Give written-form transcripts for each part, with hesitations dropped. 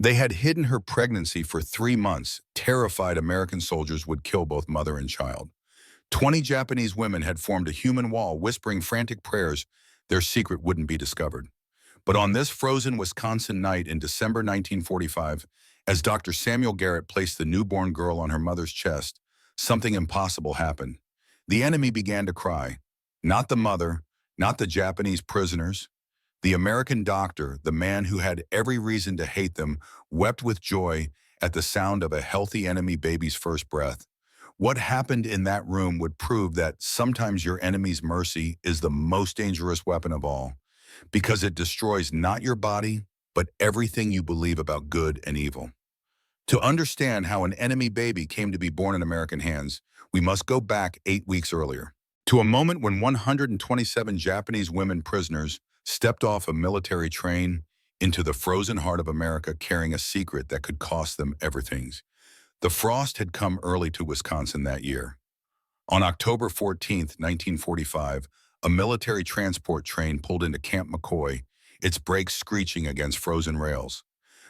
They had hidden her pregnancy for 3 months, terrified American soldiers would kill both mother and child. 20 Japanese women had formed a human wall, whispering frantic prayers their secret wouldn't be discovered. But on this frozen Wisconsin night in December 1945, as Dr. Samuel Garrett placed the newborn girl on her mother's chest, something impossible happened. The enemy began to cry. Not the mother, not the Japanese prisoners. The American doctor, the man who had every reason to hate them, wept with joy at the sound of a healthy enemy baby's first breath. What happened in that room would prove that sometimes your enemy's mercy is the most dangerous weapon of all, because it destroys not your body, but everything you believe about good and evil. To understand how an enemy baby came to be born in American hands, we must go back 8 weeks earlier, to a moment when 127 Japanese women prisoners stepped off a military train into the frozen heart of America carrying a secret that could cost them everything. The frost had come early to Wisconsin that year. On October 14, 1945, a military transport train pulled into Camp McCoy, its brakes screeching against frozen rails.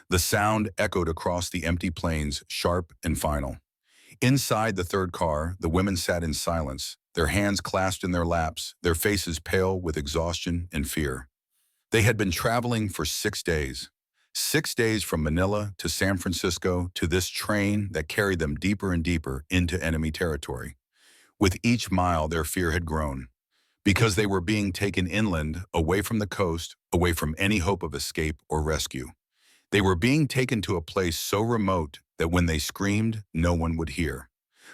The sound echoed across the empty plains, sharp and final. Inside the third car, the women sat in silence, their hands clasped in their laps, their faces pale with exhaustion and fear. They had been traveling for 6 days. 6 days from Manila to San Francisco to this train that carried them deeper and deeper into enemy territory. With each mile, their fear had grown, because they were being taken inland, away from the coast, away from any hope of escape or rescue. They were being taken to a place so remote that when they screamed, no one would hear.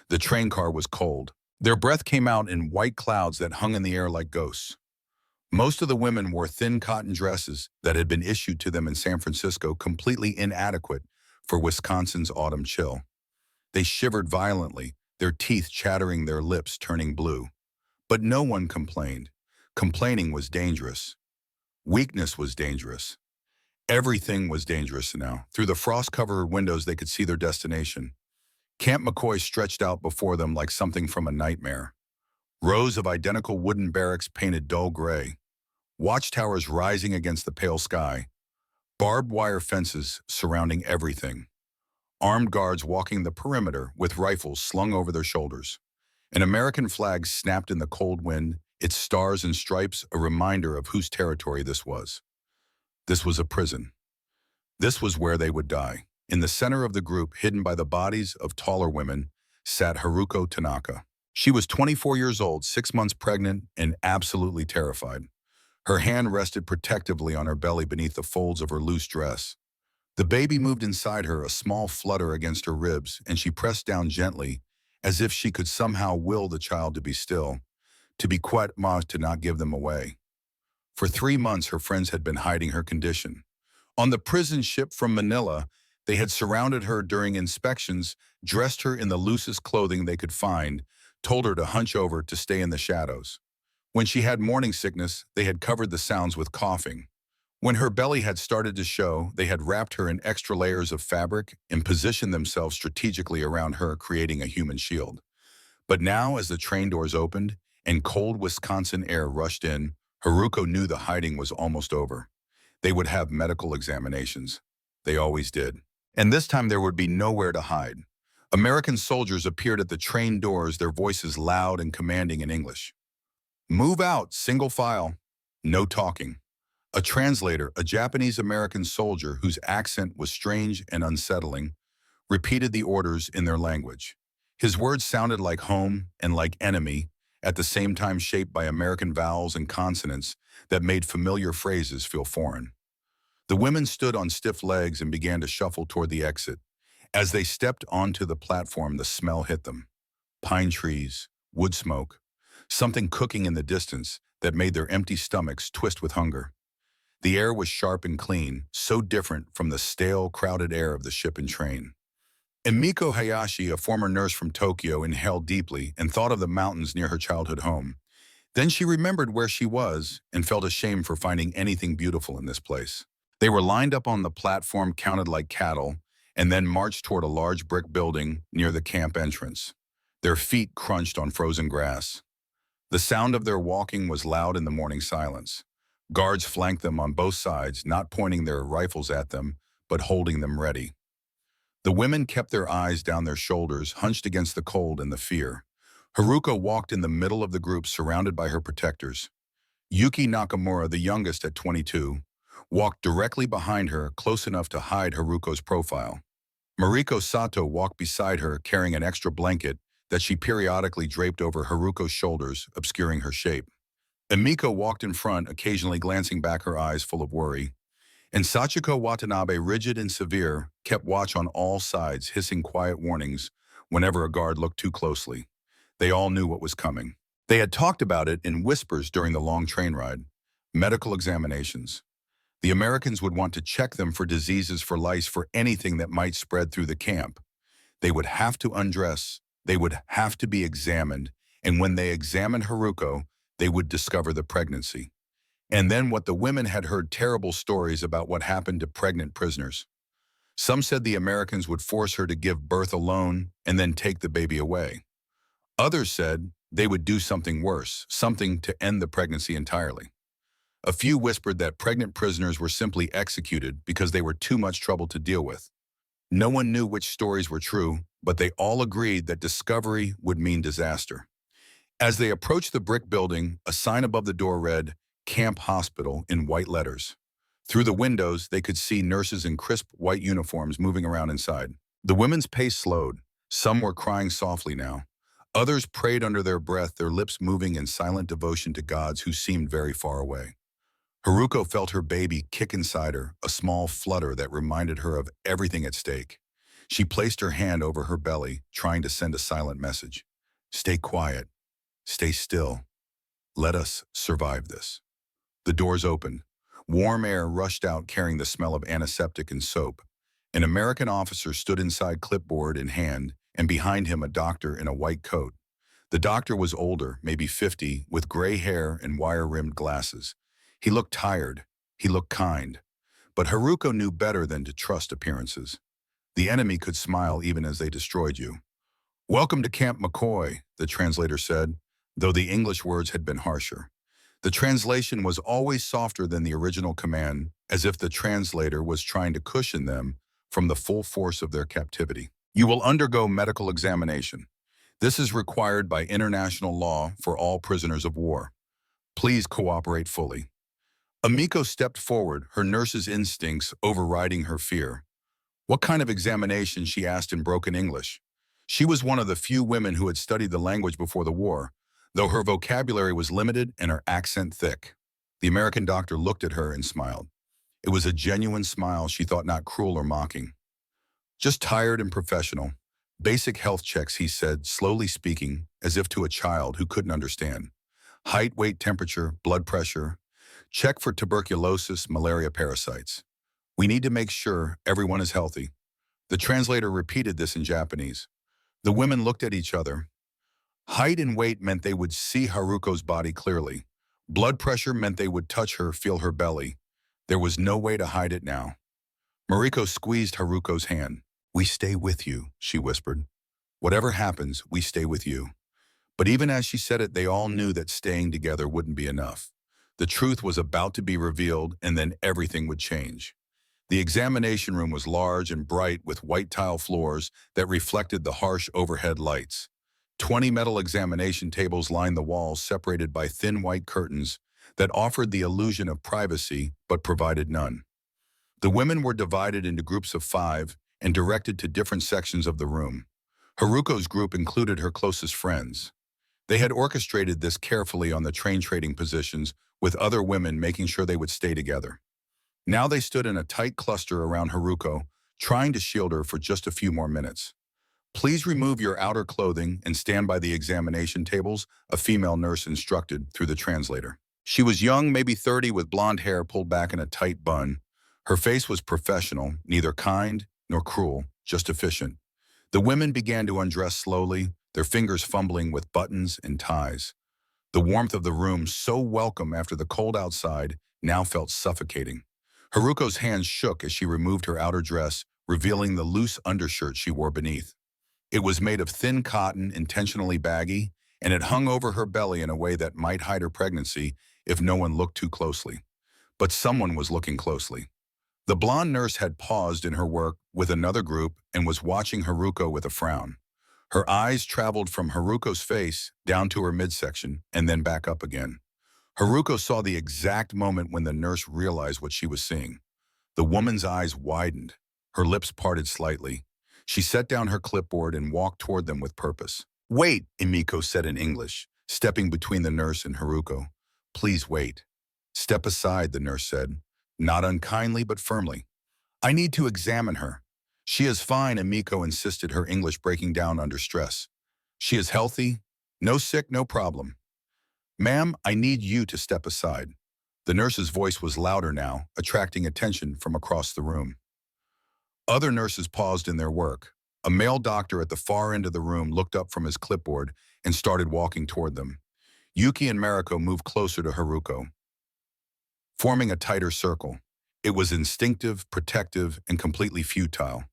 The train car was cold. Their breath came out in white clouds that hung in the air like ghosts. Most of the women wore thin cotton dresses that had been issued to them in San Francisco, completely inadequate for Wisconsin's autumn chill. They shivered violently, their teeth chattering, their lips turning blue. But no one complained. Complaining was dangerous. Weakness was dangerous. Everything was dangerous now. Through the frost-covered windows, they could see their destination. Camp McCoy stretched out before them like something from a nightmare. Rows of identical wooden barracks painted dull gray. Watchtowers rising against the pale sky. Barbed wire fences surrounding everything. Armed guards walking the perimeter with rifles slung over their shoulders. An American flag snapped in the cold wind, its stars and stripes a reminder of whose territory this was. This was a prison. This was where they would die. In the center of the group, hidden by the bodies of taller women, sat Haruko Tanaka. She was 24 years old, 6 months pregnant, and absolutely terrified. Her hand rested protectively on her belly beneath the folds of her loose dress. The baby moved inside her, a small flutter against her ribs, and she pressed down gently, as if she could somehow will the child to be still, to be quiet, to not give them away. For 3 months, her friends had been hiding her condition. On the prison ship from Manila, they had surrounded her during inspections, dressed her in the loosest clothing they could find, told her to hunch over to stay in the shadows. When she had morning sickness, they had covered the sounds with coughing. When her belly had started to show, they had wrapped her in extra layers of fabric and positioned themselves strategically around her, creating a human shield. But now, as the train doors opened and cold Wisconsin air rushed in, Haruko knew the hiding was almost over. They would have medical examinations. They always did. And this time there would be nowhere to hide. American soldiers appeared at the train doors, their voices loud and commanding in English. "Move out, single file. No talking." A translator, a Japanese-American soldier whose accent was strange and unsettling, repeated the orders in their language. His words sounded like home and like enemy, at the same time shaped by American vowels and consonants that made familiar phrases feel foreign. The women stood on stiff legs and began to shuffle toward the exit. As they stepped onto the platform, the smell hit them. Pine trees, wood smoke, something cooking in the distance that made their empty stomachs twist with hunger. The air was sharp and clean, so different from the stale, crowded air of the ship and train. Emiko Hayashi, a former nurse from Tokyo, inhaled deeply and thought of the mountains near her childhood home. Then she remembered where she was and felt ashamed for finding anything beautiful in this place. They were lined up on the platform, counted like cattle, and then marched toward a large brick building near the camp entrance. Their feet crunched on frozen grass. The sound of their walking was loud in the morning silence. Guards flanked them on both sides, not pointing their rifles at them, but holding them ready. The women kept their eyes down their shoulders, hunched against the cold and the fear. Haruko walked in the middle of the group, surrounded by her protectors. Yuki Nakamura, the youngest at 22, walked directly behind her, close enough to hide Haruko's profile. Mariko Sato walked beside her, carrying an extra blanket that she periodically draped over Haruko's shoulders, obscuring her shape. Emiko walked in front, occasionally glancing back, her eyes full of worry. And Sachiko Watanabe, rigid and severe, kept watch on all sides, hissing quiet warnings whenever a guard looked too closely. They all knew what was coming. They had talked about it in whispers during the long train ride. Medical examinations. The Americans would want to check them for diseases, for lice, for anything that might spread through the camp. They would have to undress, they would have to be examined, and when they examined Haruko, they would discover the pregnancy. And then what the women had heard terrible stories about what happened to pregnant prisoners. Some said the Americans would force her to give birth alone and then take the baby away. Others said they would do something worse, something to end the pregnancy entirely. A few whispered that pregnant prisoners were simply executed because they were too much trouble to deal with. No one knew which stories were true, but they all agreed that discovery would mean disaster. As they approached the brick building, a sign above the door read, "Camp Hospital," in white letters. Through the windows, they could see nurses in crisp white uniforms moving around inside. The women's pace slowed. Some were crying softly now. Others prayed under their breath, their lips moving in silent devotion to gods who seemed very far away. Haruko felt her baby kick inside her, a small flutter that reminded her of everything at stake. She placed her hand over her belly, trying to send a silent message. Stay quiet. Stay still. Let us survive this. The doors opened. Warm air rushed out, carrying the smell of antiseptic and soap. An American officer stood inside, clipboard in hand, and behind him a doctor in a white coat. The doctor was older, maybe 50, with gray hair and wire-rimmed glasses. He looked tired. He looked kind. But Haruko knew better than to trust appearances. The enemy could smile even as they destroyed you. "Welcome to Camp McCoy," the translator said, though the English words had been harsher. The translation was always softer than the original command, as if the translator was trying to cushion them from the full force of their captivity. "You will undergo medical examination. This is required by international law for all prisoners of war. Please cooperate fully." Emiko stepped forward, her nurse's instincts overriding her fear. "What kind of examination?" she asked in broken English. She was one of the few women who had studied the language before the war, though her vocabulary was limited and her accent thick. The American doctor looked at her and smiled. It was a genuine smile, she thought, not cruel or mocking. "Just tired and professional. Basic health checks," he said, slowly speaking, as if to a child who couldn't understand. "Height, weight, temperature, blood pressure. Check for tuberculosis, malaria, parasites. We need to make sure everyone is healthy." The translator repeated this in Japanese. The women looked at each other. Height and weight meant they would see Haruko's body clearly. Blood pressure meant they would touch her, feel her belly. There was no way to hide it now. Mariko squeezed Haruko's hand. "We stay with you," she whispered. "Whatever happens, we stay with you." But even as she said it, they all knew that staying together wouldn't be enough. The truth was about to be revealed, and then everything would change. The examination room was large and bright, with white tile floors that reflected the harsh overhead lights. 20 metal examination tables lined the walls, separated by thin white curtains that offered the illusion of privacy but provided none. The women were divided into groups of 5 and directed to different sections of the room. Haruko's group included her closest friends. They had orchestrated this carefully on the train trading positions, with other women making sure they would stay together. Now they stood in a tight cluster around Haruko, trying to shield her for just a few more minutes. "Please remove your outer clothing and stand by the examination tables," a female nurse instructed through the translator. She was young, maybe 30, with blonde hair pulled back in a tight bun. Her face was professional, neither kind nor cruel, just efficient. The women began to undress slowly, their fingers fumbling with buttons and ties. The warmth of the room, so welcome after the cold outside, now felt suffocating. Haruko's hands shook as she removed her outer dress, revealing the loose undershirt she wore beneath. It was made of thin cotton, intentionally baggy, and it hung over her belly in a way that might hide her pregnancy if no one looked too closely. But someone was looking closely. The blonde nurse had paused in her work with another group and was watching Haruko with a frown. Her eyes traveled from Haruko's face down to her midsection and then back up again. Haruko saw the exact moment when the nurse realized what she was seeing. The woman's eyes widened. Her lips parted slightly. She set down her clipboard and walked toward them with purpose. "Wait," Emiko said in English, stepping between the nurse and Haruko. "Please wait." "Step aside," the nurse said, not unkindly but firmly. "I need to examine her." "She is fine," Emiko insisted, her English breaking down under stress. "She is healthy, no sick, no problem." "Ma'am, I need you to step aside." The nurse's voice was louder now, attracting attention from across the room. Other nurses paused in their work. A male doctor at the far end of the room looked up from his clipboard and started walking toward them. Yuki and Mariko moved closer to Haruko, forming a tighter circle. It was instinctive, protective, and completely futile.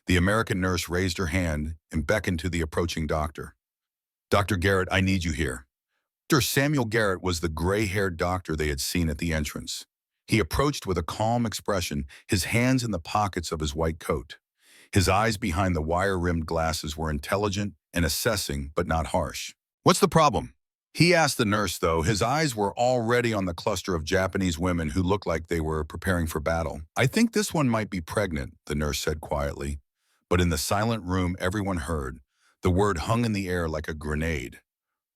The American nurse raised her hand and beckoned to the approaching doctor. "Dr. Garrett, I need you here." Dr. Samuel Garrett was the gray-haired doctor they had seen at the entrance. He approached with a calm expression, his hands in the pockets of his white coat. His eyes behind the wire-rimmed glasses were intelligent and assessing, but not harsh. "What's the problem?" He asked the nurse, though. His eyes were already on the cluster of Japanese women who looked like they were preparing for battle. "I think this one might be pregnant," the nurse said quietly. But in the silent room, everyone heard. The word hung in the air like a grenade.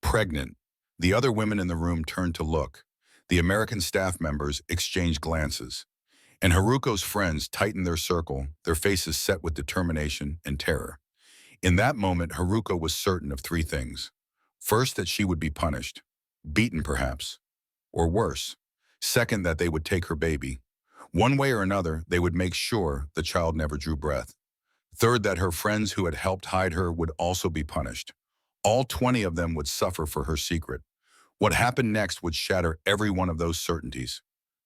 Pregnant. The other women in the room turned to look. The American staff members exchanged glances. And Haruko's friends tightened their circle, their faces set with determination and terror. In that moment, Haruko was certain of three things. First, that she would be punished. Beaten, perhaps. Or worse. Second, that they would take her baby. One way or another, they would make sure the child never drew breath. Third, that her friends who had helped hide her would also be punished. All 20 of them would suffer for her secret. What happened next would shatter every one of those certainties.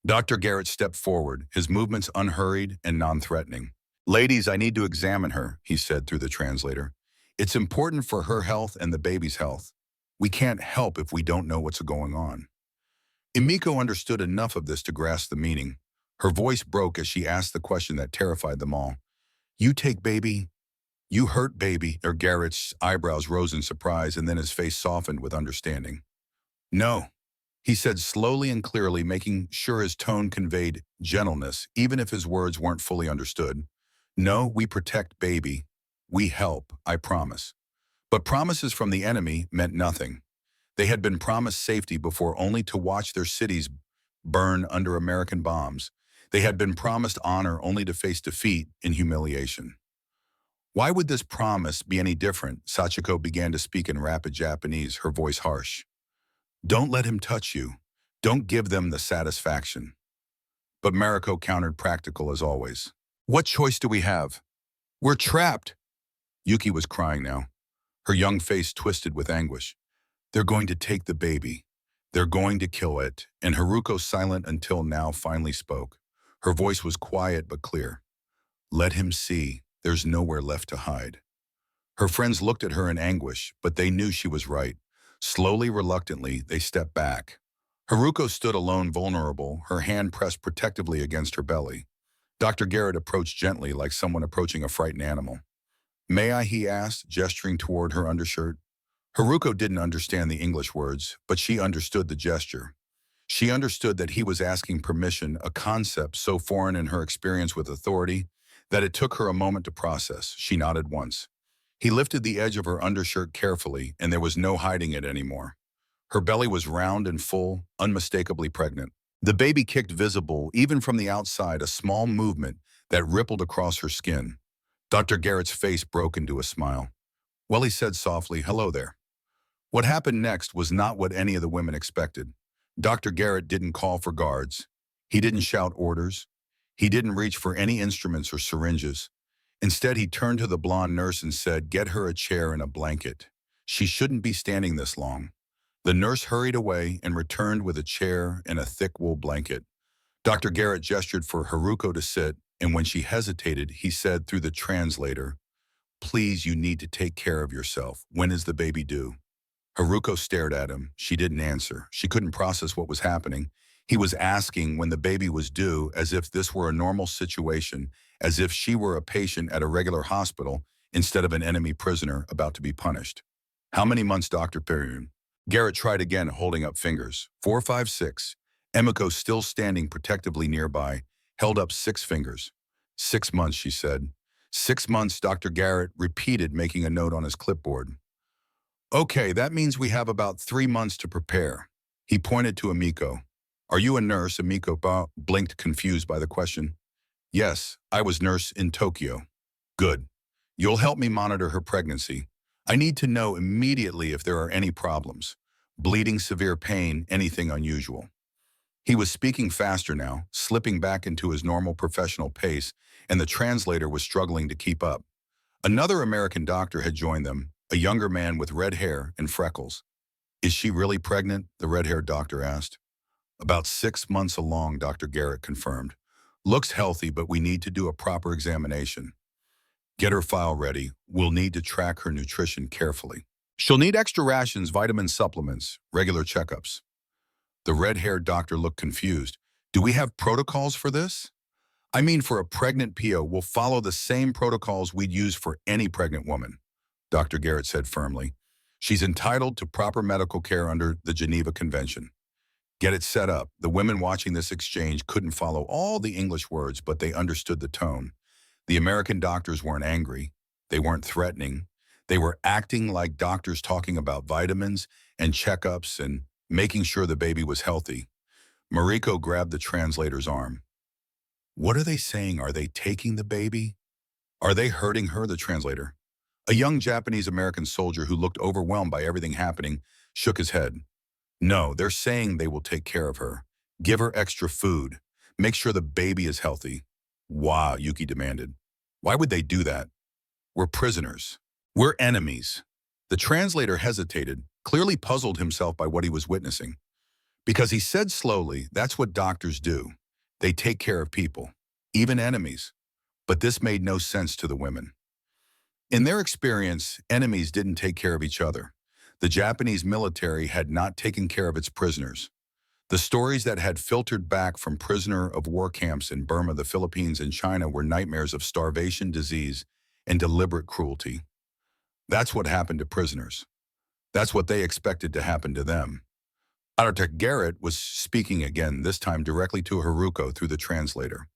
Dr. Garrett stepped forward, his movements unhurried and non-threatening. "Ladies, I need to examine her," he said through the translator. "It's important for her health and the baby's health. We can't help if we don't know what's going on." Emiko understood enough of this to grasp the meaning. Her voice broke as she asked the question that terrified them all. "You take baby? You hurt baby?" Garrett's eyebrows rose in surprise and then his face softened with understanding. "No," he said slowly and clearly, making sure his tone conveyed gentleness, even if his words weren't fully understood. "No, we protect baby. We help, I promise." But promises from the enemy meant nothing. They had been promised safety before, only to watch their cities burn under American bombs. They had been promised honor only to face defeat and humiliation. Why would this promise be any different? Sachiko began to speak in rapid Japanese, her voice harsh. "Don't let him touch you. Don't give them the satisfaction." But Mariko countered, practical as always. "What choice do we have? We're trapped." Yuki was crying now, her young face twisted with anguish. "They're going to take the baby. They're going to kill it." And Haruko, silent until now, finally spoke. Her voice was quiet but clear. "Let him see. There's nowhere left to hide." Her friends looked at her in anguish, but they knew she was right. Slowly, reluctantly, they stepped back. Haruko stood alone, vulnerable, her hand pressed protectively against her belly. Dr. Garrett approached gently, like someone approaching a frightened animal. "May I?" he asked, gesturing toward her undershirt. Haruko didn't understand the English words, but she understood the gesture. She understood that he was asking permission, a concept so foreign in her experience with authority that it took her a moment to process. She nodded once. He lifted the edge of her undershirt carefully, and there was no hiding it anymore. Her belly was round and full, unmistakably pregnant. The baby kicked visible, even from the outside, a small movement that rippled across her skin. Dr. Garrett's face broke into a smile. "Well," he said softly, "hello there." What happened next was not what any of the women expected. Dr. Garrett didn't call for guards. He didn't shout orders. He didn't reach for any instruments or syringes. Instead, he turned to the blonde nurse and said, "Get her a chair and a blanket. She shouldn't be standing this long." The nurse hurried away and returned with a chair and a thick wool blanket. Dr. Garrett gestured for Haruko to sit, and when she hesitated, he said through the translator, "Please, you need to take care of yourself. When is the baby due?" Haruko stared at him. She didn't answer. She couldn't process what was happening. He was asking when the baby was due as if this were a normal situation, as if she were a patient at a regular hospital instead of an enemy prisoner about to be punished. How many months, Dr. Perrin? Garrett tried again, holding up fingers. 4, 5, 6. Emiko, still standing protectively nearby, held up 6 fingers. 6 months, she said. 6 months, Dr. Garrett repeated, making a note on his clipboard. Okay, that means we have about 3 months to prepare. He pointed to Emiko. Are you a nurse? Emiko blinked, confused by the question. Yes, I was nurse in Tokyo. Good. You'll help me monitor her pregnancy. I need to know immediately if there are any problems. Bleeding, severe pain, anything unusual. He was speaking faster now, slipping back into his normal professional pace, and the translator was struggling to keep up. Another American doctor had joined them, a younger man with red hair and freckles. Is she really pregnant? The red-haired doctor asked. About 6 months along, Dr. Garrett confirmed. Looks healthy, but we need to do a proper examination. Get her file ready. We'll need to track her nutrition carefully. She'll need extra rations, vitamin supplements, regular checkups. The red-haired doctor looked confused. Do we have protocols for this? I mean, for a pregnant PO, we'll follow the same protocols we'd use for any pregnant woman, Dr. Garrett said firmly. She's entitled to proper medical care under the Geneva Convention. Get it set up. The women watching this exchange couldn't follow all the English words, but they understood the tone. The American doctors weren't angry. They weren't threatening. They were acting like doctors talking about vitamins and checkups and making sure the baby was healthy. Mariko grabbed the translator's arm. What are they saying? Are they taking the baby? Are they hurting her? The translator, a young Japanese-American soldier who looked overwhelmed by everything happening, shook his head. No, they're saying they will take care of her. Give her extra food. Make sure the baby is healthy. Wow, Yuki demanded. Why would they do that? We're prisoners. We're enemies. The translator hesitated, clearly puzzled himself by what he was witnessing. Because he said slowly, that's what doctors do. They take care of people, even enemies. But this made no sense to the women. In their experience, enemies didn't take care of each other. The Japanese military had not taken care of its prisoners. The stories that had filtered back from prisoner of war camps in Burma, the Philippines, and China were nightmares of starvation, disease, and deliberate cruelty. That's what happened to prisoners. That's what they expected to happen to them. Dr. Garrett was speaking again, this time directly to Haruko through the translator.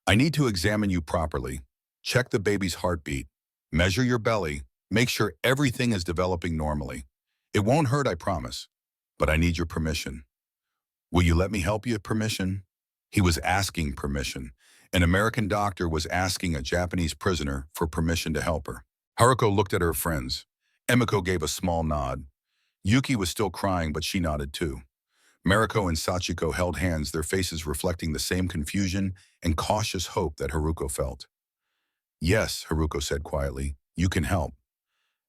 I need to examine you properly. Check the baby's heartbeat. Measure your belly. Make sure everything is developing normally. It won't hurt, I promise. But I need your permission. Will you let me help you? Permission? He was asking permission. An American doctor was asking a Japanese prisoner for permission to help her. Haruko looked at her friends. Emiko gave a small nod. Yuki was still crying, but she nodded too. Mariko and Sachiko held hands, their faces reflecting the same confusion and cautious hope that Haruko felt. Yes, Haruko said quietly, you can help.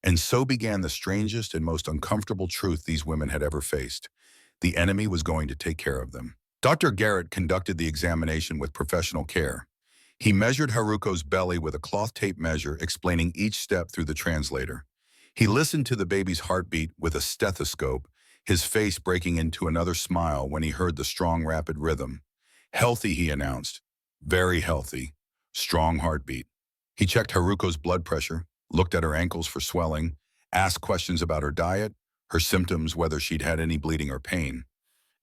And so began the strangest and most uncomfortable truth these women had ever faced. The enemy was going to take care of them. Dr. Garrett conducted the examination with professional care. He measured Haruko's belly with a cloth tape measure, explaining each step through the translator. He listened to the baby's heartbeat with a stethoscope, his face breaking into another smile when he heard the strong, rapid rhythm. Healthy, he announced. Very healthy. Strong heartbeat. He checked Haruko's blood pressure, looked at her ankles for swelling, asked questions about her diet, her symptoms, whether she'd had any bleeding or pain.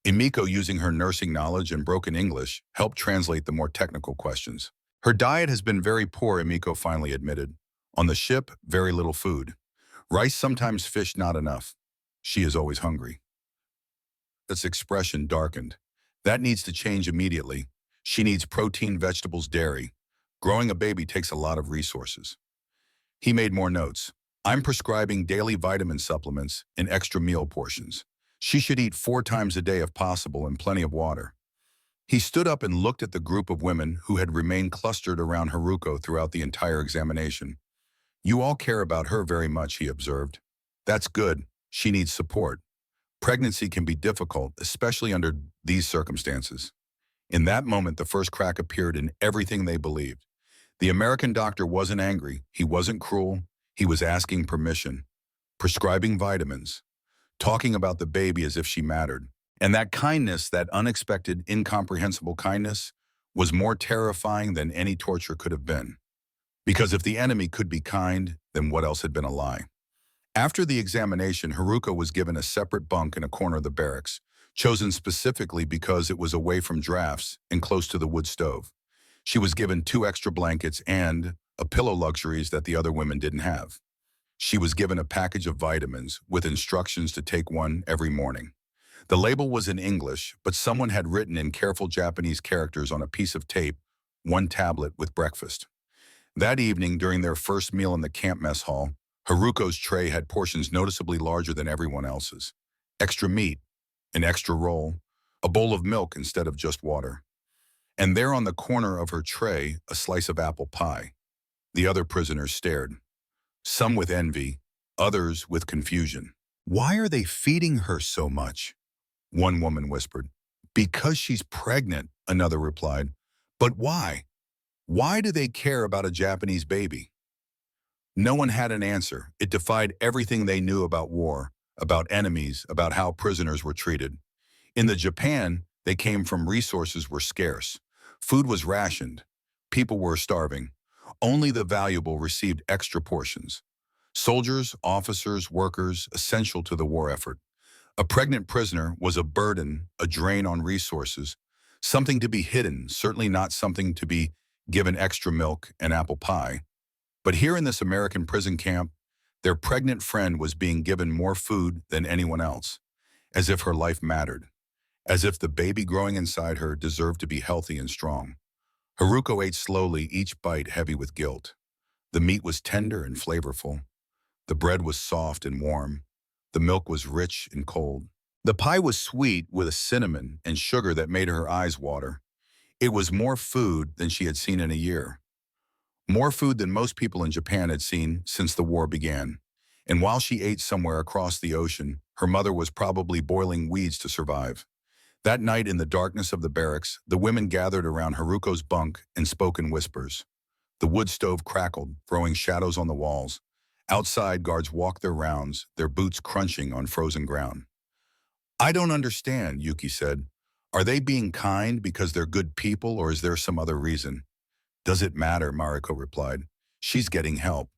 Emiko, using her nursing knowledge and broken English, helped translate the more technical questions. Her diet has been very poor, Emiko finally admitted. On the ship, very little food. Rice, sometimes fish, not enough. She is always hungry. Its expression darkened. That needs to change immediately. She needs protein, vegetables, dairy. Growing a baby takes a lot of resources. He made more notes. I'm prescribing daily vitamin supplements and extra meal portions. She should eat 4 times a day if possible and plenty of water. He stood up and looked at the group of women who had remained clustered around Haruko throughout the entire examination. You all care about her very much, he observed. That's good. She needs support. Pregnancy can be difficult, especially under these circumstances. In that moment, the first crack appeared in everything they believed. The American doctor wasn't angry. He wasn't cruel. He was asking permission. Prescribing vitamins. Talking about the baby as if she mattered. And that kindness, that unexpected, incomprehensible kindness, was more terrifying than any torture could have been. Because if the enemy could be kind, then what else had been a lie? After the examination, Haruko was given a separate bunk in a corner of the barracks, chosen specifically because it was away from drafts and close to the wood stove. She was given 2 extra blankets and a pillow luxuries that the other women didn't have. She was given a package of vitamins with instructions to take one every morning. The label was in English, but someone had written in careful Japanese characters on a piece of tape, 1 tablet with breakfast. That evening, during their first meal in the camp mess hall, Haruko's tray had portions noticeably larger than everyone else's. Extra meat, an extra roll, a bowl of milk instead of just water. And there on the corner of her tray, a slice of apple pie. The other prisoners stared, some with envy, others with confusion. "Why are they feeding her so much?" one woman whispered. "Because she's pregnant," another replied. "But why? Why do they care about a Japanese baby?" No one had an answer. It defied everything they knew about war, about enemies, about how prisoners were treated. In the Japan, they came from resources were scarce. Food was rationed. People were starving. Only the valuable received extra portions. Soldiers, officers, workers, essential to the war effort. A pregnant prisoner was a burden, a drain on resources, something to be hidden, certainly not something to be given extra milk and apple pie. But here in this American prison camp, their pregnant friend was being given more food than anyone else, as if her life mattered, as if the baby growing inside her deserved to be healthy and strong. Haruko ate slowly, each bite heavy with guilt. The meat was tender and flavorful. The bread was soft and warm. The milk was rich and cold. The pie was sweet with a cinnamon and sugar that made her eyes water. It was more food than she had seen in a year. More food than most people in Japan had seen since the war began. And while she ate somewhere across the ocean, her mother was probably boiling weeds to survive. That night in the darkness of the barracks, the women gathered around Haruko's bunk and spoke in whispers. The wood stove crackled, throwing shadows on the walls. Outside, guards walked their rounds, their boots crunching on frozen ground. "I don't understand," Yuki said. "Are they being kind because they're good people, or is there some other reason?" "Does it matter?" Mariko replied. "She's getting help.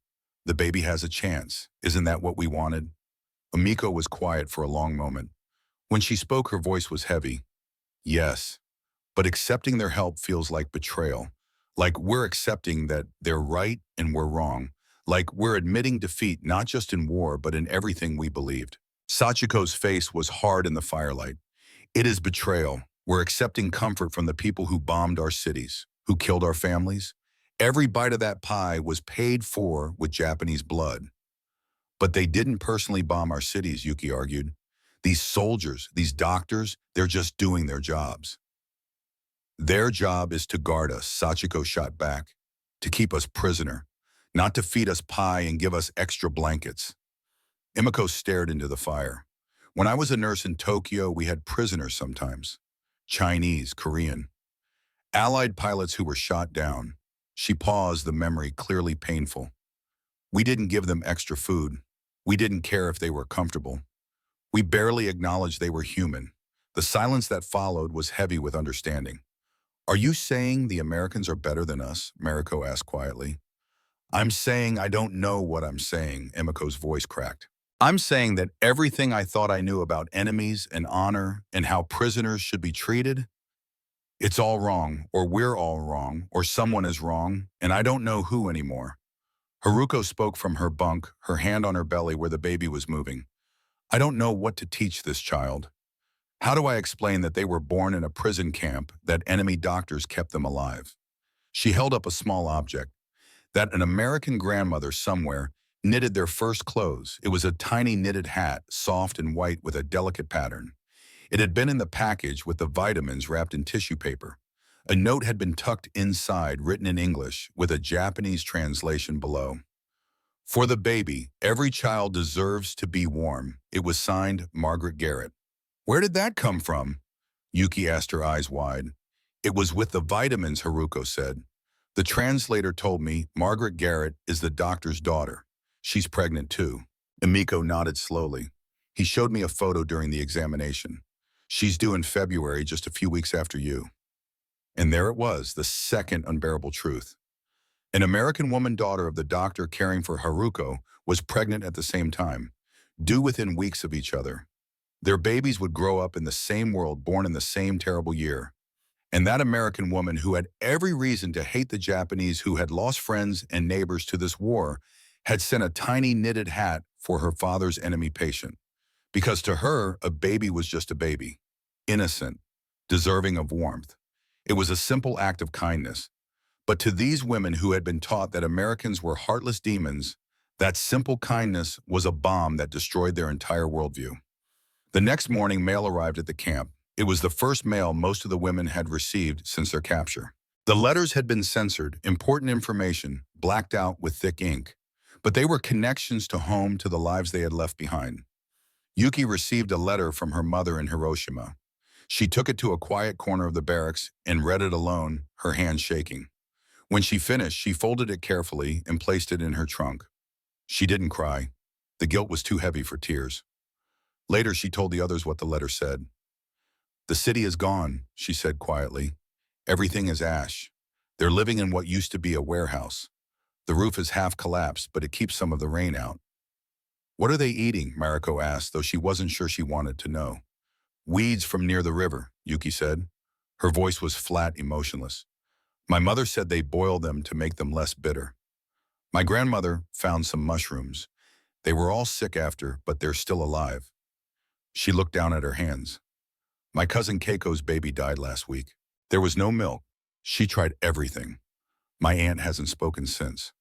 The baby has a chance. Isn't that what we wanted?" Umiko was quiet for a long moment. When she spoke, her voice was heavy. "Yes, but accepting their help feels like betrayal. Like we're accepting that they're right and we're wrong. Like we're admitting defeat not just in war, but in everything we believed." Sachiko's face was hard in the firelight. "It is betrayal. We're accepting comfort from the people who bombed our cities, who killed our families. Every bite of that pie was paid for with Japanese blood." "But they didn't personally bomb our cities," Yuki argued. "These soldiers, these doctors, they're just doing their jobs." "Their job is to guard us," Sachiko shot back. "To keep us prisoner, not to feed us pie and give us extra blankets." Emiko stared into the fire. "When I was a nurse in Tokyo, we had prisoners sometimes. Chinese, Korean. Allied pilots who were shot down." She paused, the memory clearly painful. "We didn't give them extra food. We didn't care if they were comfortable. We barely acknowledged they were human." The silence that followed was heavy with understanding. "Are you saying the Americans are better than us?" Mariko asked quietly. "I'm saying I don't know what I'm saying," Emiko's voice cracked. "I'm saying that everything I thought I knew about enemies and honor and how prisoners should be treated, it's all wrong, or we're all wrong, or someone is wrong, and I don't know who anymore." Haruko spoke from her bunk, her hand on her belly where the baby was moving. "I don't know what to teach this child. How do I explain that they were born in a prison camp, that enemy doctors kept them alive?" She held up a small object, that an American grandmother somewhere knitted their first clothes. It was a tiny knitted hat, soft and white with a delicate pattern. It had been in the package with the vitamins wrapped in tissue paper. A note had been tucked inside, written in English, with a Japanese translation below. "For the baby, every child deserves to be warm." It was signed Margaret Garrett. "Where did that come from?" Yuki asked, her eyes wide. "It was with the vitamins," Haruko said. "The translator told me Margaret Garrett is the doctor's daughter. She's pregnant too." Emiko nodded slowly. "He showed me a photo during the examination. She's due in February, just a few weeks after you. And there it was, the second unbearable truth. An American woman, daughter of the doctor caring for Haruko, was pregnant at the same time, due within weeks of each other. Their babies would grow up in the same world, born in the same terrible year. And that American woman, who had every reason to hate the Japanese, who had lost friends and neighbors to this war, had sent a tiny knitted hat for her father's enemy patient. Because to her, a baby was just a baby, innocent, deserving of warmth. It was a simple act of kindness. But to these women who had been taught that Americans were heartless demons, that simple kindness was a bomb that destroyed their entire worldview. The next morning, mail arrived at the camp. It was the first mail most of the women had received since their capture. The letters had been censored, important information blacked out with thick ink, but they were connections to home, to the lives they had left behind. Yuki received a letter from her mother in Hiroshima. She took it to a quiet corner of the barracks and read it alone, her hands shaking. When she finished, she folded it carefully and placed it in her trunk. She didn't cry. The guilt was too heavy for tears. Later, she told the others what the letter said. "The city is gone," she said quietly. "Everything is ash. They're living in what used to be a warehouse. The roof is half collapsed, but it keeps some of the rain out." "What are they eating?" Mariko asked, though she wasn't sure she wanted to know. "Weeds from near the river," Yuki said. Her voice was flat, emotionless. "My mother said they boil them to make them less bitter. My grandmother found some mushrooms. They were all sick after, but they're still alive." She looked down at her hands. "My cousin Keiko's baby died last week. There was no milk. She tried everything. My aunt hasn't spoken since."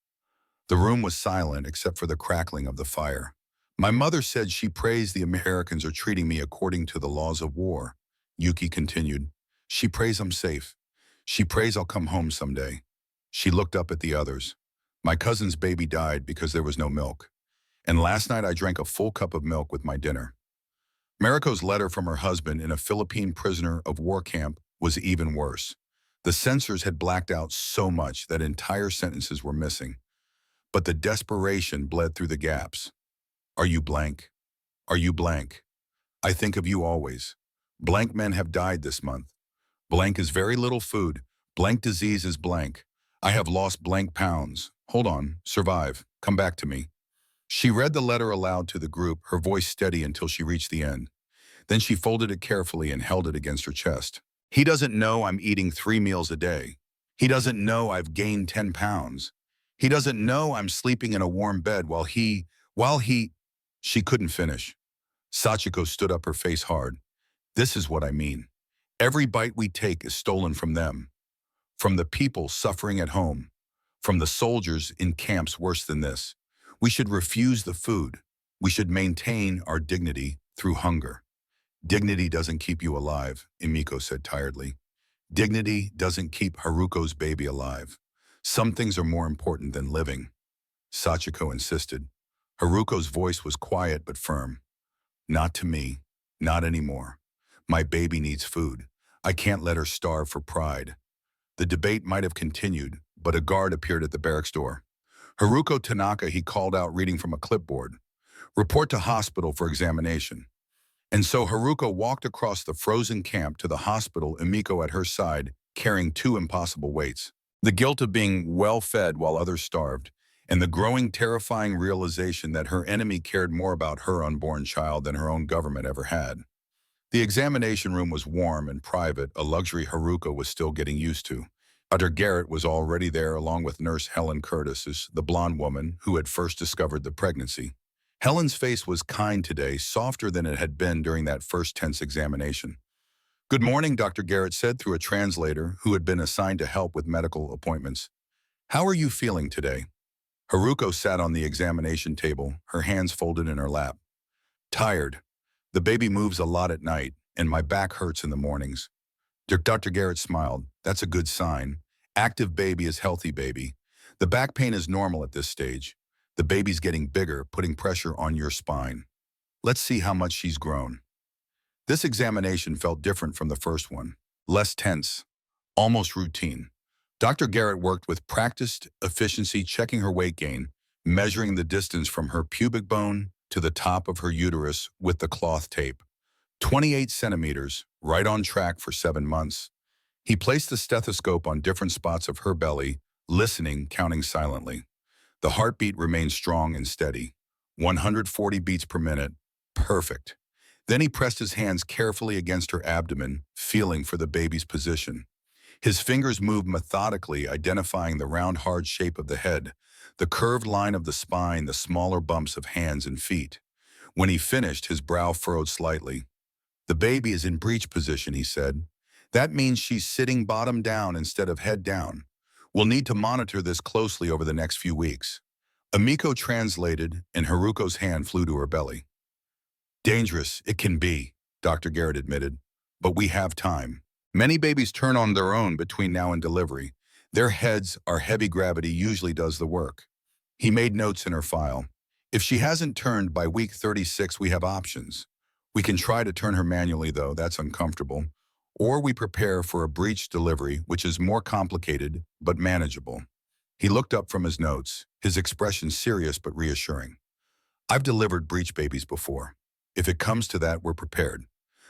The room was silent except for the crackling of the fire. "My mother said she prays the Americans are treating me according to the laws of war," Yuki continued. "She prays I'm safe. She prays I'll come home someday." She looked up at the others. "My cousin's baby died because there was no milk. And last night I drank a full cup of milk with my dinner." Mariko's letter from her husband in a Philippine prisoner of war camp was even worse. The censors had blacked out so much that entire sentences were missing. But the desperation bled through the gaps. "Are you blank? Are you blank? I think of you always. Blank men have died this month. Blank is very little food. Blank disease is blank. I have lost blank pounds. Hold on, survive, come back to me." She read the letter aloud to the group, her voice steady until she reached the end. Then she folded it carefully and held it against her chest. "He doesn't know I'm eating 3 meals a day. He doesn't know I've gained 10 pounds. He doesn't know I'm sleeping in a warm bed while he... She couldn't finish. Sachiko stood up, her face hard. "This is what I mean. Every bite we take is stolen from them. From the people suffering at home. From the soldiers in camps worse than this. We should refuse the food. We should maintain our dignity through hunger." "Dignity doesn't keep you alive," Emiko said tiredly. "Dignity doesn't keep Haruko's baby alive. Some things are more important than living," Sachiko insisted. Haruko's voice was quiet but firm. "Not to me. Not anymore. My baby needs food. I can't let her starve for pride." The debate might have continued, but a guard appeared at the barracks door. "Haruko Tanaka," he called out, reading from a clipboard. "Report to hospital for examination." And so Haruko walked across the frozen camp to the hospital, Emiko at her side, carrying 2 impossible weights. The guilt of being well-fed while others starved, and the growing terrifying realization that her enemy cared more about her unborn child than her own government ever had. The examination room was warm and private, a luxury Haruko was still getting used to. Dr. Garrett was already there, along with Nurse Helen Curtis, the blonde woman who had first discovered the pregnancy. Helen's face was kind today, softer than it had been during that first tense examination. "Good morning," Dr. Garrett said through a translator who had been assigned to help with medical appointments. "How are you feeling today?" Haruko sat on the examination table, her hands folded in her lap. "Tired. The baby moves a lot at night, and my back hurts in the mornings." Dr. Garrett smiled. "That's a good sign. Active baby is healthy baby. The back pain is normal at this stage. The baby's getting bigger, putting pressure on your spine. Let's see how much she's grown." This examination felt different from the first one. Less tense, almost routine. Dr. Garrett worked with practiced efficiency, checking her weight gain, measuring the distance from her pubic bone to the top of her uterus with the cloth tape. 28 centimeters, right on track for 7 months. He placed the stethoscope on different spots of her belly, listening, counting silently. The heartbeat remained strong and steady. 140 beats per minute. Perfect. Then he pressed his hands carefully against her abdomen, feeling for the baby's position. His fingers moved methodically, identifying the round, hard shape of the head, the curved line of the spine, the smaller bumps of hands and feet. When he finished, his brow furrowed slightly. "The baby is in breech position," he said. "That means she's sitting bottom down instead of head down. We'll need to monitor this closely over the next few weeks." Amiko translated, and Haruko's hand flew to her belly. "Dangerous, it can be," Dr. Garrett admitted, "but we have time. Many babies turn on their own between now and delivery. Their heads, our heavy gravity usually does the work." He made notes in her file. "If she hasn't turned by week 36, we have options. We can try to turn her manually, though that's uncomfortable. Or we prepare for a breech delivery, which is more complicated but manageable." He looked up from his notes, his expression serious but reassuring. "I've delivered breech babies before. If it comes to that, we're prepared.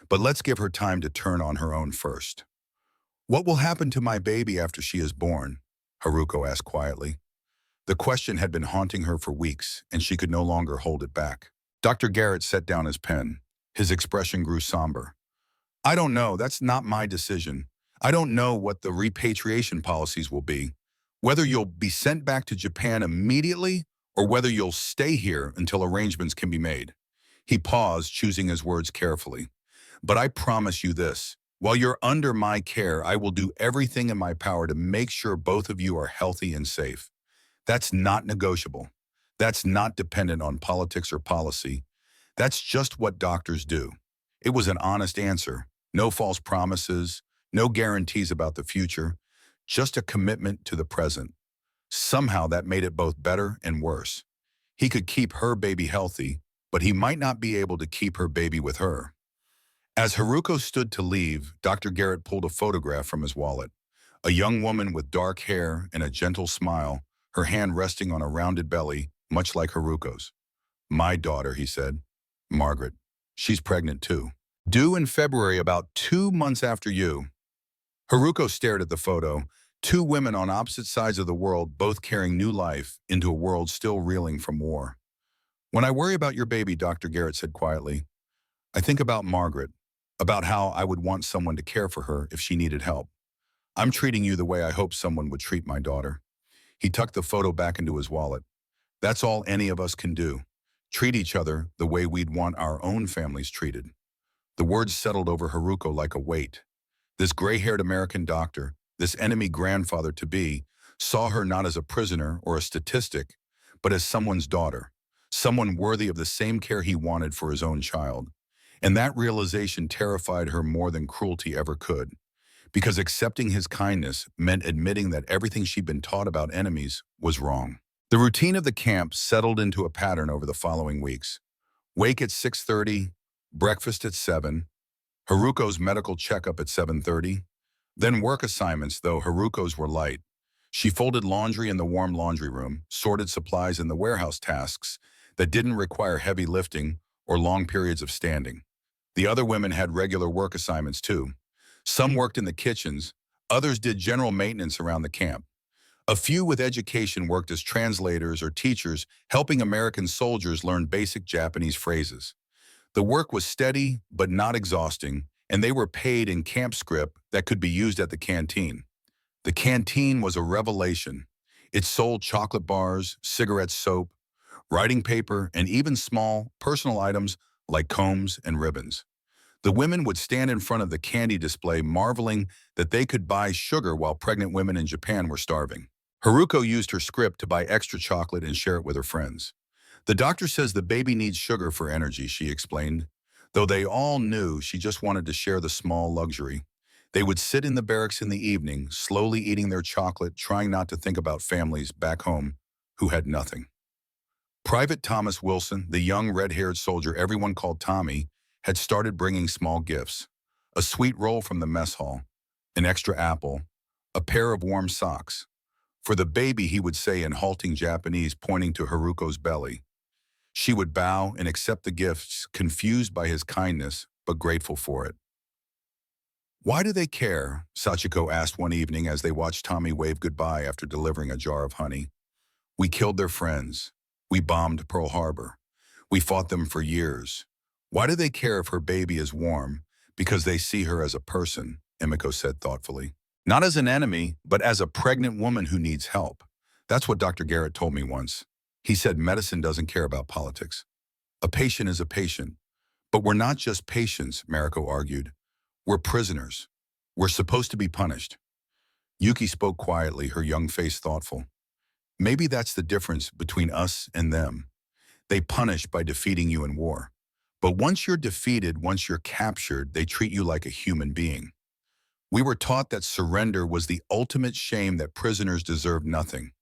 But let's give her time to turn on her own first." "What will happen to my baby after she is born?" Haruko asked quietly. The question had been haunting her for weeks, and she could no longer hold it back. Dr. Garrett set down his pen. His expression grew somber. "I don't know. That's not my decision. I don't know what the repatriation policies will be. Whether you'll be sent back to Japan immediately or whether you'll stay here until arrangements can be made." He paused, choosing his words carefully. "But I promise you this. While you're under my care, I will do everything in my power to make sure both of you are healthy and safe. That's not negotiable. That's not dependent on politics or policy. That's just what doctors do." It was an honest answer. No false promises, no guarantees about the future, just a commitment to the present. Somehow that made it both better and worse. He could keep her baby healthy, but he might not be able to keep her baby with her. As Haruko stood to leave, Dr. Garrett pulled a photograph from his wallet. A young woman with dark hair and a gentle smile, her hand resting on a rounded belly, much like Haruko's. "My daughter," he said. "Margaret. She's pregnant too. Due in February, about 2 months after you." Haruko stared at the photo. Two women on opposite sides of the world, both carrying new life into a world still reeling from war. "When I worry about your baby," Dr. Garrett said quietly, "I think about Margaret, about how I would want someone to care for her if she needed help. I'm treating you the way I hope someone would treat my daughter." He tucked the photo back into his wallet. "That's all any of us can do. Treat each other the way we'd want our own families treated." The words settled over Haruko like a weight. This gray-haired American doctor, this enemy grandfather-to-be, saw her not as a prisoner or a statistic, but as someone's daughter, someone worthy of the same care he wanted for his own child. And that realization terrified her more than cruelty ever could, because accepting his kindness meant admitting that everything she'd been taught about enemies was wrong. The routine of the camp settled into a pattern over the following weeks. Wake at 6:30, breakfast at 7, Haruko's medical checkup at 7:30, then work assignments, though Haruko's were light. She folded laundry in the warm laundry room, sorted supplies in the warehouse, tasks that didn't require heavy lifting or long periods of standing. The other women had regular work assignments too. Some worked in the kitchens, others did general maintenance around the camp. A few with education worked as translators or teachers, helping American soldiers learn basic Japanese phrases. The work was steady but not exhausting, and they were paid in camp script that could be used at the canteen. The canteen was a revelation. It sold chocolate bars, cigarette soap, writing paper, and even small, personal items like combs and ribbons. The women would stand in front of the candy display, marveling that they could buy sugar while pregnant women in Japan were starving. Haruko used her script to buy extra chocolate and share it with her friends. "The doctor says the baby needs sugar for energy," she explained, though they all knew she just wanted to share the small luxury. They would sit in the barracks in the evening, slowly eating their chocolate, trying not to think about families back home who had nothing. Private Thomas Wilson, the young red-haired soldier everyone called Tommy, had started bringing small gifts. A sweet roll from the mess hall, an extra apple, a pair of warm socks. "For the baby," he would say in halting Japanese, pointing to Haruko's belly. She would bow and accept the gifts, confused by his kindness, but grateful for it. Why do they care? Sachiko asked one evening as they watched Tommy wave goodbye after delivering a jar of honey. We killed their friends. We bombed Pearl Harbor. We fought them for years. Why do they care if her baby is warm? Because they see her as a person, Emiko said thoughtfully. Not as an enemy, but as a pregnant woman who needs help. That's what Dr. Garrett told me once. He said medicine doesn't care about politics. A patient is a patient. But we're not just patients, Mariko argued. We're prisoners. We're supposed to be punished. Yuki spoke quietly, her young face thoughtful. Maybe that's the difference between us and them. They punish by defeating you in war. But once you're defeated, once you're captured, they treat you like a human being. We were taught that surrender was the ultimate shame, that prisoners deserved nothing.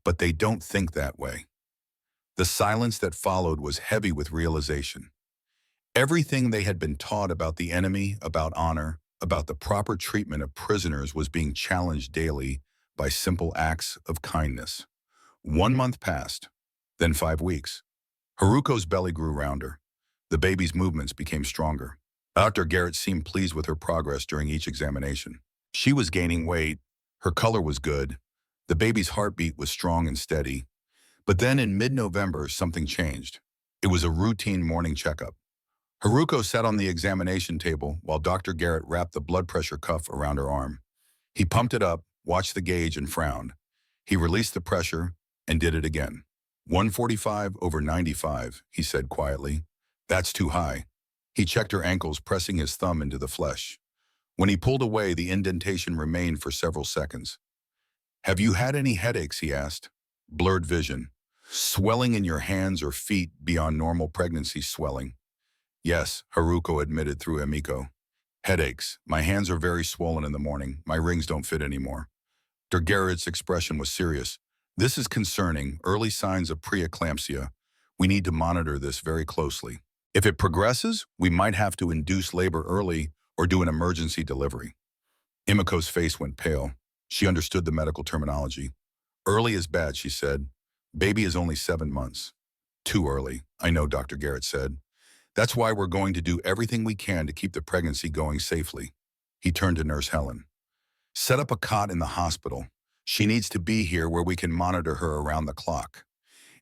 But they don't think that way. The silence that followed was heavy with realization. Everything they had been taught about the enemy, about honor, about the proper treatment of prisoners was being challenged daily by simple acts of kindness. 1 month passed, then 5 weeks. Haruko's belly grew rounder. The baby's movements became stronger. Dr. Garrett seemed pleased with her progress during each examination. She was gaining weight. Her color was good. The baby's heartbeat was strong and steady. But then in mid-November, something changed. It was a routine morning checkup. Haruko sat on the examination table while Dr. Garrett wrapped the blood pressure cuff around her arm. He pumped it up, watched the gauge, and frowned. He released the pressure and did it again. 145/95, he said quietly. That's too high. He checked her ankles, pressing his thumb into the flesh. When he pulled away, the indentation remained for several seconds. Have you had any headaches? He asked. Blurred vision. Swelling in your hands or feet beyond normal pregnancy swelling? Yes, Haruko admitted through Emiko. Headaches. My hands are very swollen in the morning. My rings don't fit anymore. Dr. Garrett's expression was serious. This is concerning. Early signs of preeclampsia. We need to monitor this very closely. If it progresses, we might have to induce labor early or do an emergency delivery. Emiko's face went pale. She understood the medical terminology. Early is bad, she said. Baby is only 7 months. Too early, I know, Dr. Garrett said. That's why we're going to do everything we can to keep the pregnancy going safely. He turned to Nurse Helen. Set up a cot in the hospital. She needs to be here where we can monitor her around the clock.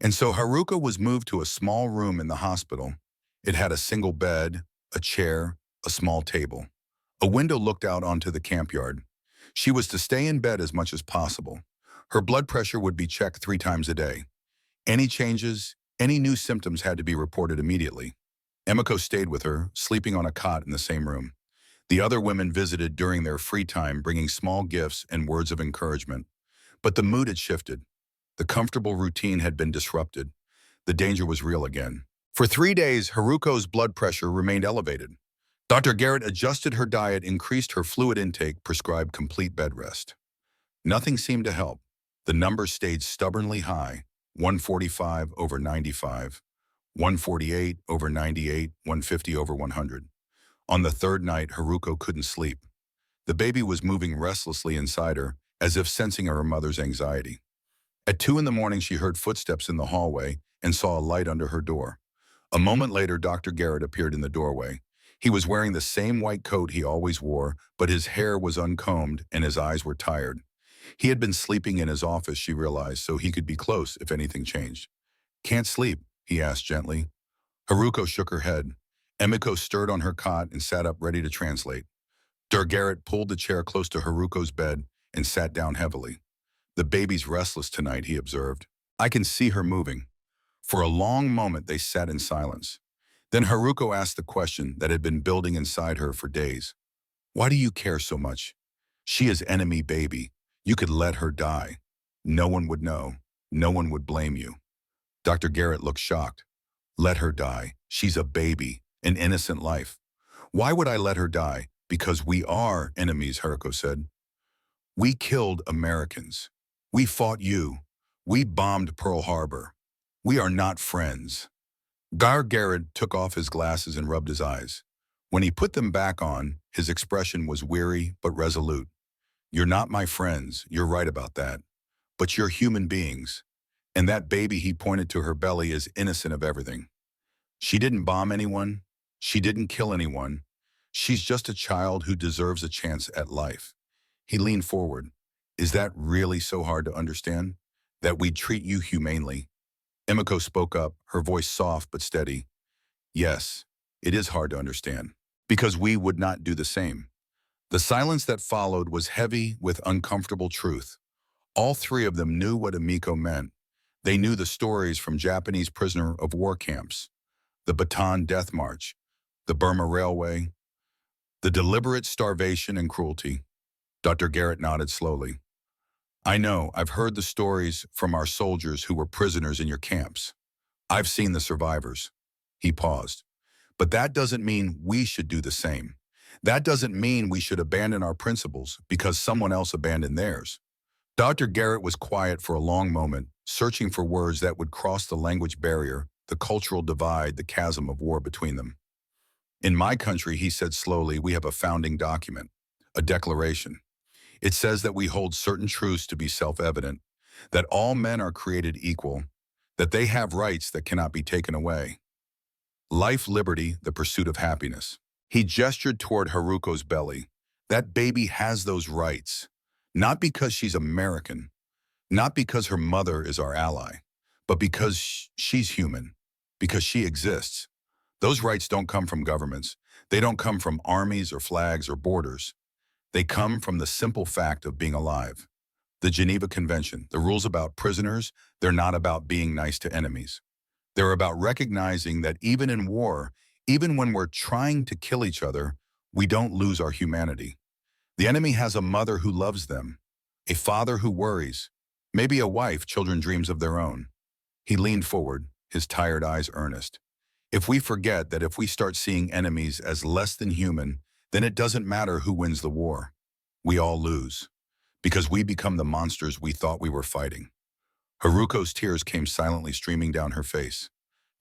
And so Haruko was moved to a small room in the hospital. It had a single bed, a chair, a small table. A window looked out onto the camp yard. She was to stay in bed as much as possible. Her blood pressure would be checked 3 times a day. Any changes, any new symptoms had to be reported immediately. Emiko stayed with her, sleeping on a cot in the same room. The other women visited during their free time, bringing small gifts and words of encouragement. But the mood had shifted. The comfortable routine had been disrupted. The danger was real again. For 3 days, Haruko's blood pressure remained elevated. Dr. Garrett adjusted her diet, increased her fluid intake, prescribed complete bed rest. Nothing seemed to help. The numbers stayed stubbornly high, 145/95, 148/98, 150/100. On the 3rd night, Haruko couldn't sleep. The baby was moving restlessly inside her, as if sensing her mother's anxiety. At 2 in the morning, she heard footsteps in the hallway and saw a light under her door. A moment later, Dr. Garrett appeared in the doorway. He was wearing the same white coat he always wore, but his hair was uncombed and his eyes were tired. He had been sleeping in his office, she realized, so he could be close if anything changed. Can't sleep? He asked gently. Haruko shook her head. Emiko stirred on her cot and sat up, ready to translate. Dr. Garrett pulled the chair close to Haruko's bed and sat down heavily. The baby's restless tonight, he observed. I can see her moving. For a long moment, they sat in silence. Then Haruko asked the question that had been building inside her for days. Why do you care so much? She is enemy baby. You could let her die. No one would know. No one would blame you. Dr. Garrett looked shocked. Let her die. She's a baby, an innocent life. Why would I let her die? Because we are enemies, Haruko said. We killed Americans. We fought you. We bombed Pearl Harbor. We are not friends. Dr. Garrett took off his glasses and rubbed his eyes. When he put them back on, his expression was weary but resolute. You're not my friends, you're right about that. But you're human beings. And that baby, he pointed to her belly, is innocent of everything. She didn't bomb anyone. She didn't kill anyone. She's just a child who deserves a chance at life. He leaned forward. Is that really so hard to understand? That we treat you humanely? Emiko spoke up, her voice soft but steady. Yes, it is hard to understand. Because we would not do the same. The silence that followed was heavy with uncomfortable truth. All three of them knew what Emiko meant. They knew the stories from Japanese prisoner of war camps, the Bataan Death March, the Burma Railway, the deliberate starvation and cruelty. Dr. Garrett nodded slowly. I know, I've heard the stories from our soldiers who were prisoners in your camps. I've seen the survivors. He paused. But that doesn't mean we should do the same. That doesn't mean we should abandon our principles because someone else abandoned theirs. Dr. Garrett was quiet for a long moment, searching for words that would cross the language barrier, the cultural divide, the chasm of war between them. In my country, he said slowly, we have a founding document, a declaration. It says that we hold certain truths to be self-evident, that all men are created equal, that they have rights that cannot be taken away. Life, liberty, the pursuit of happiness. He gestured toward Haruko's belly. That baby has those rights, not because she's American, not because her mother is our ally, but because she's human, because she exists. Those rights don't come from governments. They don't come from armies or flags or borders. They come from the simple fact of being alive. The Geneva Convention, the rules about prisoners, they're not about being nice to enemies. They're about recognizing that even in war, even when we're trying to kill each other, we don't lose our humanity. The enemy has a mother who loves them, a father who worries, maybe a wife children dreams of their own. He leaned forward, his tired eyes earnest. If we forget that if we start seeing enemies as less than human, then it doesn't matter who wins the war. We all lose, because we become the monsters we thought we were fighting. Haruko's tears came silently streaming down her face,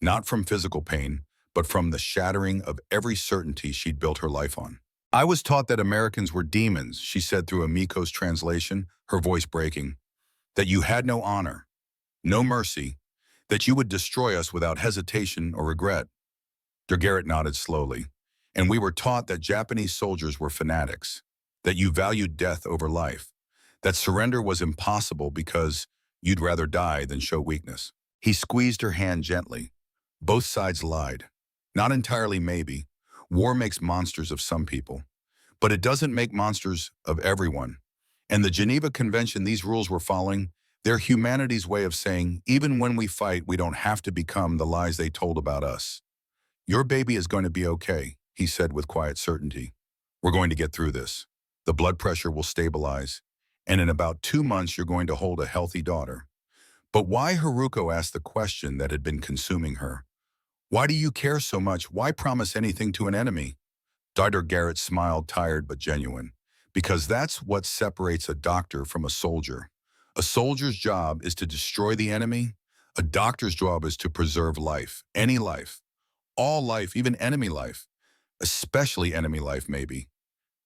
not from physical pain, but from the shattering of every certainty she'd built her life on. I was taught that Americans were demons, she said through Emiko's translation, her voice breaking, that you had no honor, no mercy, that you would destroy us without hesitation or regret. Dr. Garrett nodded slowly. And we were taught that Japanese soldiers were fanatics, that you valued death over life, that surrender was impossible because you'd rather die than show weakness. He squeezed her hand gently. Both sides lied. Not entirely, maybe. War makes monsters of some people, but it doesn't make monsters of everyone. And the Geneva Convention these rules were following, they're humanity's way of saying, even when we fight, we don't have to become the lies they told about us. Your baby is going to be okay, he said with quiet certainty. We're going to get through this. The blood pressure will stabilize, and in about 2 months you're going to hold a healthy daughter. But why, Haruko asked the question that had been consuming her. Why do you care so much? Why promise anything to an enemy? Dr. Garrett smiled, tired but genuine. Because that's what separates a doctor from a soldier. A soldier's job is to destroy the enemy. A doctor's job is to preserve life, any life, all life, even enemy life. Especially enemy life, maybe,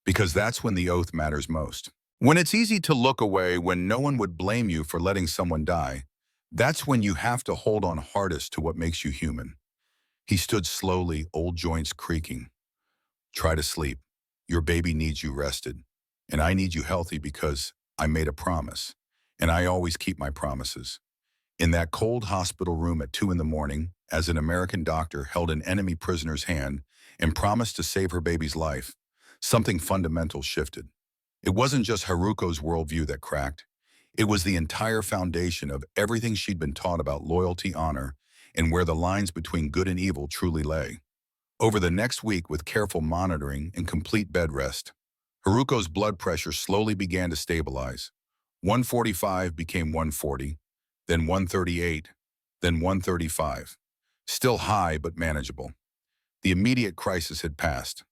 because that's when the oath matters most. When it's easy to look away, when no one would blame you for letting someone die, that's when you have to hold on hardest to what makes you human. He stood slowly, old joints creaking. Try to sleep. Your baby needs you rested, and I need you healthy because I made a promise, and I always keep my promises. In that cold hospital room at 2 in the morning, as an American doctor held an enemy prisoner's hand and promised to save her baby's life, something fundamental shifted. It wasn't just Haruko's worldview that cracked. It was the entire foundation of everything she'd been taught about loyalty, honor, and where the lines between good and evil truly lay. Over the next week, with careful monitoring and complete bed rest, Haruko's blood pressure slowly began to stabilize. 145 became 140, then 138, then 135. Still high, but manageable. The immediate crisis had passed.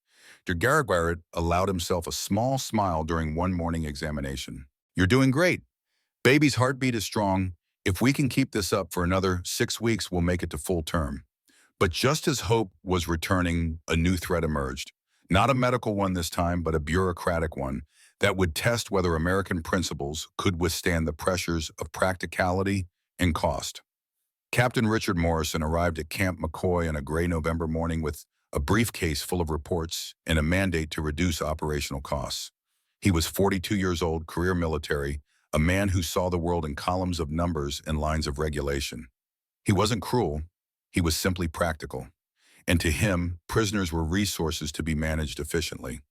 Dr. Garrett allowed himself a small smile during one morning examination. You're doing great. Baby's heartbeat is strong. If we can keep this up for another 6 weeks, we'll make it to full term. But just as hope was returning, a new threat emerged. Not a medical one this time, but a bureaucratic one that would test whether American principles could withstand the pressures of practicality and cost. Captain Richard Morrison arrived at Camp McCoy on a gray November morning with a briefcase full of reports, and a mandate to reduce operational costs. He was 42 years old, career military, a man who saw the world in columns of numbers and lines of regulation. He wasn't cruel, he was simply practical. And to him, prisoners were resources to be managed efficiently.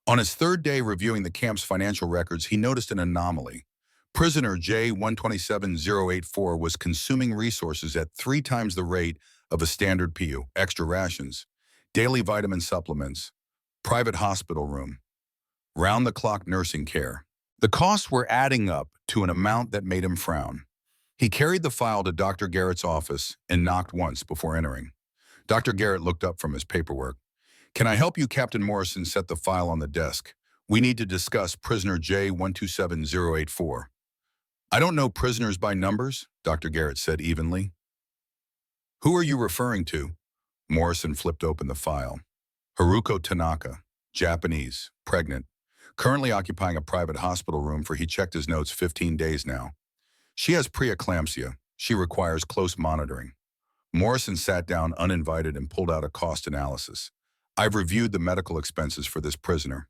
On his third day reviewing the camp's financial records, he noticed an anomaly. Prisoner J127084 was consuming resources at 3 times the rate of a standard POW, extra rations, daily vitamin supplements, private hospital room, round-the-clock nursing care. The costs were adding up to an amount that made him frown. He carried the file to Dr. Garrett's office and knocked once before entering. Dr. Garrett looked up from his paperwork. "Can I help you?" Captain Morrison set the file on the desk. "We need to discuss prisoner J127084. "I don't know prisoners by numbers," Dr. Garrett said evenly. "Who are you referring to?" Morrison flipped open the file. "Haruko Tanaka, Japanese, pregnant, currently occupying a private hospital room for," he checked his notes, 15 days now. "She has preeclampsia. She requires close monitoring." Morrison sat down uninvited and pulled out a cost analysis. "I've reviewed the medical expenses for this prisoner.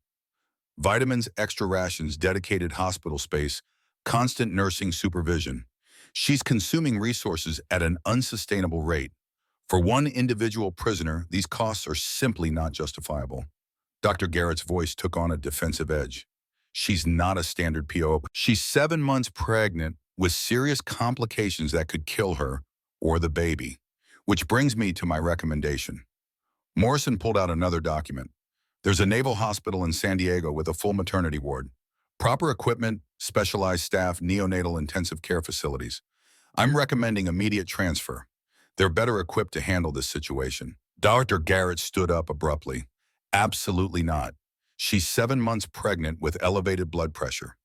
Vitamins, extra rations, dedicated hospital space, constant nursing supervision. She's consuming resources at an unsustainable rate. For one individual prisoner, these costs are simply not justifiable." Dr. Garrett's voice took on a defensive edge. "She's not a standard PO. She's 7 months pregnant with serious complications that could kill her or the baby. Which brings me to my recommendation." Morrison pulled out another document. "There's a naval hospital in San Diego with a full maternity ward. Proper equipment, specialized staff, neonatal intensive care facilities. I'm recommending immediate transfer. They're better equipped to handle this situation." Dr. Garrett stood up abruptly. "Absolutely not. She's 7 months pregnant with elevated blood pressure.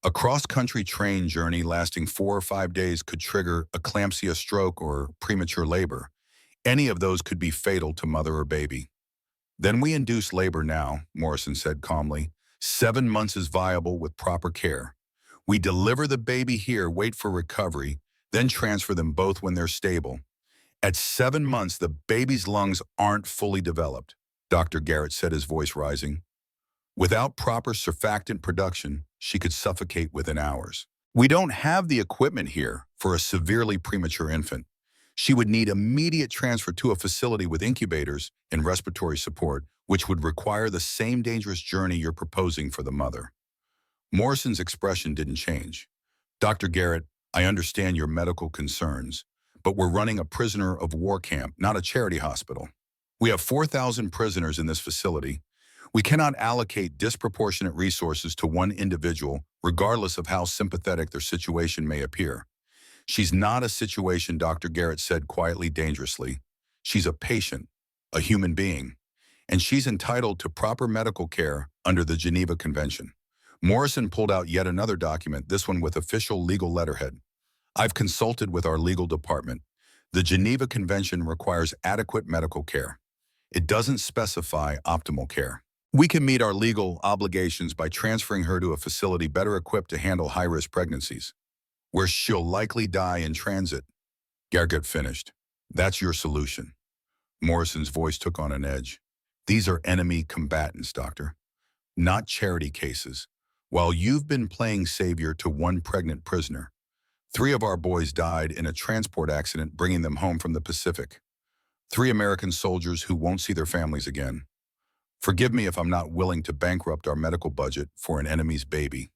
A cross-country train journey lasting 4 or 5 days could trigger eclampsia, stroke, or premature labor. Any of those could be fatal to mother or baby." "Then we induce labor now," Morrison said calmly. 7 months is viable with proper care. We deliver the baby here, wait for recovery, then transfer them both when they're stable. At 7 months, the baby's lungs aren't fully developed," Dr. Garrett said, his voice rising. "Without proper surfactant production, she could suffocate within hours. We don't have the equipment here for a severely premature infant. She would need immediate transfer to a facility with incubators and respiratory support, which would require the same dangerous journey you're proposing for the mother." Morrison's expression didn't change. "Dr. Garrett, I understand your medical concerns, but we're running a prisoner of war camp, not a charity hospital. We have 4,000 prisoners in this facility. We cannot allocate disproportionate resources to one individual, regardless of how sympathetic their situation may appear. She's not a situation," Dr. Garrett said quietly, dangerously. "She's a patient, a human being, and she's entitled to proper medical care under the Geneva Convention." Morrison pulled out yet another document, this one with official legal letterhead. "I've consulted with our legal department. The Geneva Convention requires adequate medical care. It doesn't specify optimal care. We can meet our legal obligations by transferring her to a facility better equipped to handle high-risk pregnancies, where she'll likely die in transit." Garrett finished. "That's your solution." Morrison's voice took on an edge. "These are enemy combatants, doctor, not charity cases. While you've been playing savior to one pregnant prisoner, 3 of our boys died in a transport accident bringing them home from the Pacific. 3 American soldiers who won't see their families again. Forgive me if I'm not willing to bankrupt our medical budget for an enemy's baby."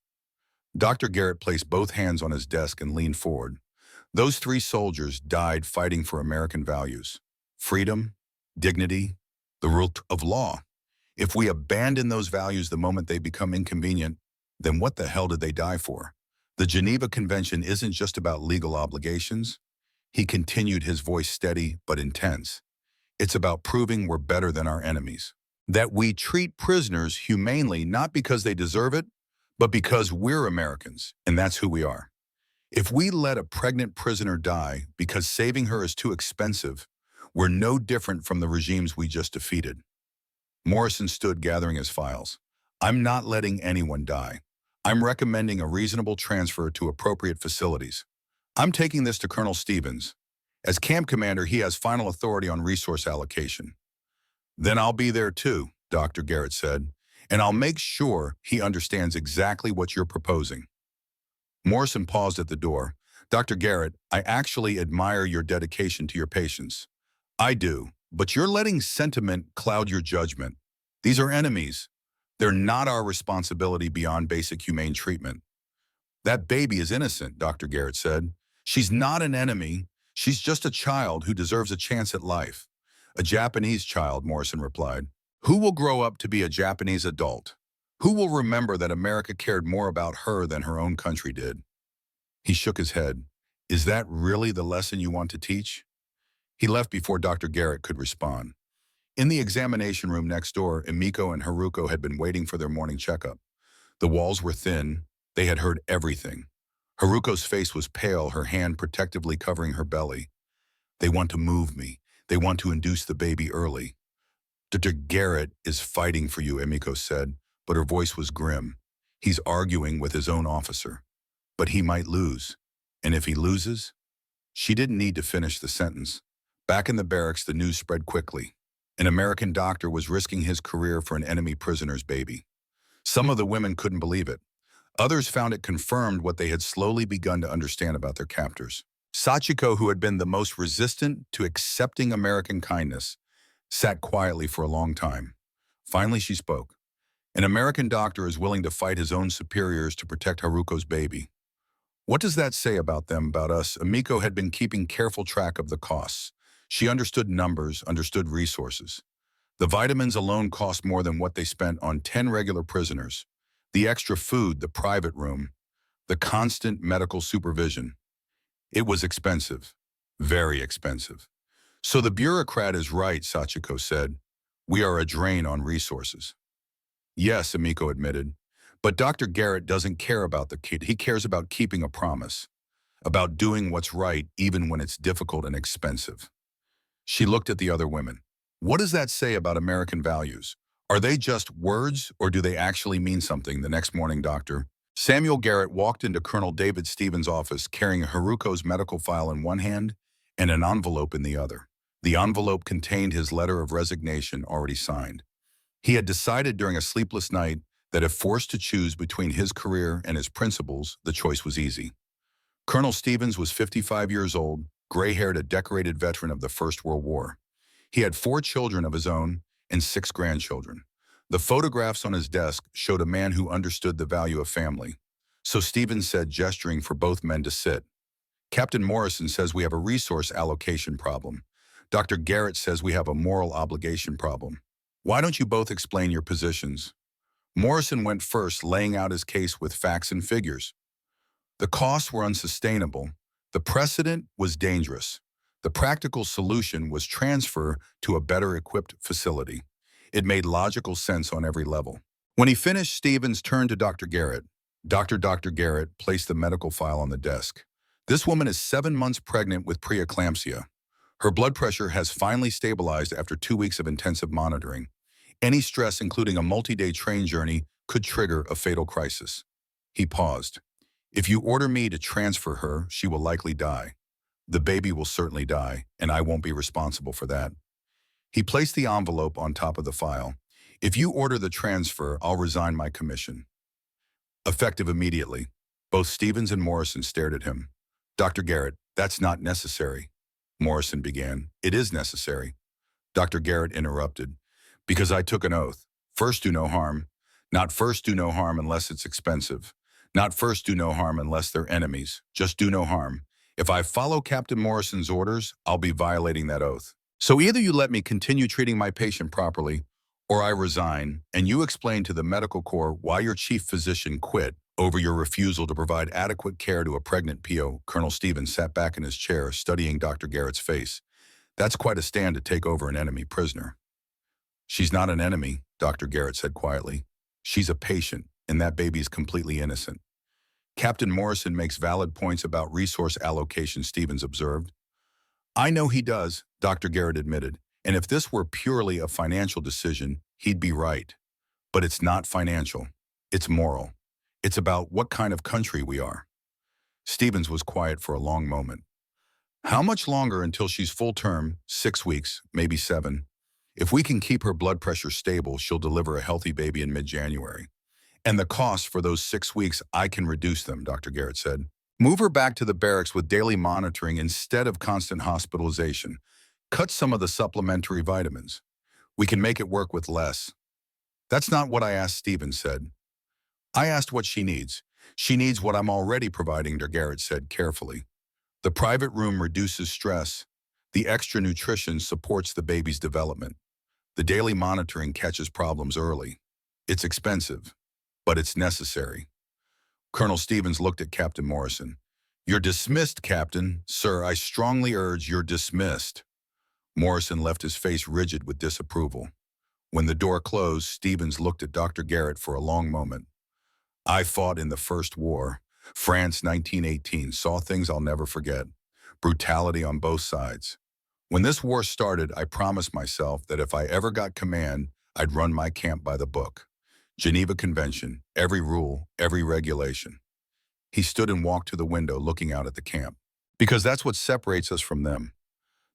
Dr. Garrett placed both hands on his desk and leaned forward. "Those 3 soldiers died fighting for American values. Freedom, dignity, the rule of law. If we abandon those values the moment they become inconvenient, then what the hell did they die for? The Geneva Convention isn't just about legal obligations." He continued, his voice steady but intense. "It's about proving we're better than our enemies. That we treat prisoners humanely, not because they deserve it, but because we're Americans, and that's who we are. If we let a pregnant prisoner die because saving her is too expensive, we're no different from the regimes we just defeated." Morrison stood, gathering his files. "I'm not letting anyone die. I'm recommending a reasonable transfer to appropriate facilities. I'm taking this to Colonel Stevens. As camp commander, he has final authority on resource allocation. Then I'll be there too, Dr. Garrett said, and I'll make sure he understands exactly what you're proposing. Morrison paused at the door. Dr. Garrett, I actually admire your dedication to your patients. I do, but you're letting sentiment cloud your judgment. These are enemies. They're not our responsibility beyond basic humane treatment. That baby is innocent, Dr. Garrett said. She's not an enemy. She's just a child who deserves a chance at life. A Japanese child, Morrison replied. Who will grow up to be a Japanese adult? Who will remember that America cared more about her than her own country did? He shook his head. Is that really the lesson you want to teach? He left before Dr. Garrett could respond. In the examination room next door, Emiko and Haruko had been waiting for their morning checkup. The walls were thin. They had heard everything. Haruko's face was pale, her hand protectively covering her belly. They want to move me. They want to induce the baby early. Dr. Garrett is fighting for you, Emiko said, but her voice was grim. He's arguing with his own officer. But he might lose. And if he loses? She didn't need to finish the sentence. Back in the barracks, the news spread quickly. An American doctor was risking his career for an enemy prisoner's baby. Some of the women couldn't believe it. Others found it confirmed what they had slowly begun to understand about their captors. Sachiko, who had been the most resistant to accepting American kindness, sat quietly for a long time. Finally, she spoke. An American doctor is willing to fight his own superiors to protect Haruko's baby. What does that say about them, about us? Emiko had been keeping careful track of the costs. She understood numbers, understood resources. The vitamins alone cost more than what they spent on 10 regular prisoners. The extra food, the private room, the constant medical supervision. It was expensive, very expensive. So the bureaucrat is right, Sachiko said. We are a drain on resources. Yes, Emiko admitted. But Dr. Garrett doesn't care about the kid. He cares about keeping a promise, about doing what's right even when it's difficult and expensive. She looked at the other women. What does that say about American values? Are they just words or do they actually mean something? The next morning, Samuel Garrett walked into Colonel David Stevens' office carrying Haruko's medical file in one hand and an envelope in the other. The envelope contained his letter of resignation already signed. He had decided during a sleepless night that if forced to choose between his career and his principles, the choice was easy. Colonel Stevens was 55 years old, gray-haired, a decorated veteran of the First World War. He had 4 children of his own and 6 grandchildren. The photographs on his desk showed a man who understood the value of family. So Stevens said, gesturing for both men to sit. Captain Morrison says we have a resource allocation problem. Dr. Garrett says we have a moral obligation problem. Why don't you both explain your positions? Morrison went first, laying out his case with facts and figures. The costs were unsustainable. The precedent was dangerous. The practical solution was transfer to a better-equipped facility. It made logical sense on every level. When he finished, Stevens turned to Dr. Garrett. Dr. Garrett placed the medical file on the desk. This woman is 7 months pregnant with preeclampsia. Her blood pressure has finally stabilized after 2 weeks of intensive monitoring. Any stress, including a multi-day train journey, could trigger a fatal crisis. He paused. If you order me to transfer her, she will likely die. The baby will certainly die, and I won't be responsible for that. He placed the envelope on top of the file. If you order the transfer, I'll resign my commission. Effective immediately. Both Stevens and Morrison stared at him. Dr. Garrett, that's not necessary. Morrison began. It is necessary. Dr. Garrett interrupted. Because I took an oath. First, do no harm. Not first do no harm unless it's expensive. Not first do no harm unless they're enemies. Just do no harm. If I follow Captain Morrison's orders, I'll be violating that oath. So either you let me continue treating my patient properly, or I resign, and you explain to the medical corps why your chief physician quit over your refusal to provide adequate care to a pregnant PO. Colonel Stevens sat back in his chair, studying Dr. Garrett's face. That's quite a stand to take over an enemy prisoner. She's not an enemy, Dr. Garrett said quietly. She's a patient, and that baby is completely innocent. Captain Morrison makes valid points about resource allocation, Stevens observed. I know he does, Dr. Garrett admitted, and if this were purely a financial decision, he'd be right. But it's not financial. It's moral. It's about what kind of country we are. Stevens was quiet for a long moment. How much longer until she's full term? 6 weeks, maybe 7. If we can keep her blood pressure stable, she'll deliver a healthy baby in mid-January. And the costs for those 6 weeks, I can reduce them, Dr. Garrett said. Move her back to the barracks with daily monitoring instead of constant hospitalization. Cut some of the supplementary vitamins. We can make it work with less. That's not what I asked, Stephen said. I asked what she needs. She needs what I'm already providing, Dr. Garrett said carefully. The private room reduces stress. The extra nutrition supports the baby's development. The daily monitoring catches problems early. It's expensive, but it's necessary. Colonel Stevens looked at Captain Morrison. You're dismissed, Captain. Sir, I strongly urge you're dismissed. Morrison left his face rigid with disapproval. When the door closed, Stevens looked at Dr. Garrett for a long moment. I fought in the First War. France, 1918, saw things I'll never forget. Brutality on both sides. When this war started, I promised myself that if I ever got command, I'd run my camp by the book. Geneva Convention, every rule, every regulation. He stood and walked to the window looking out at the camp. Because that's what separates us from them.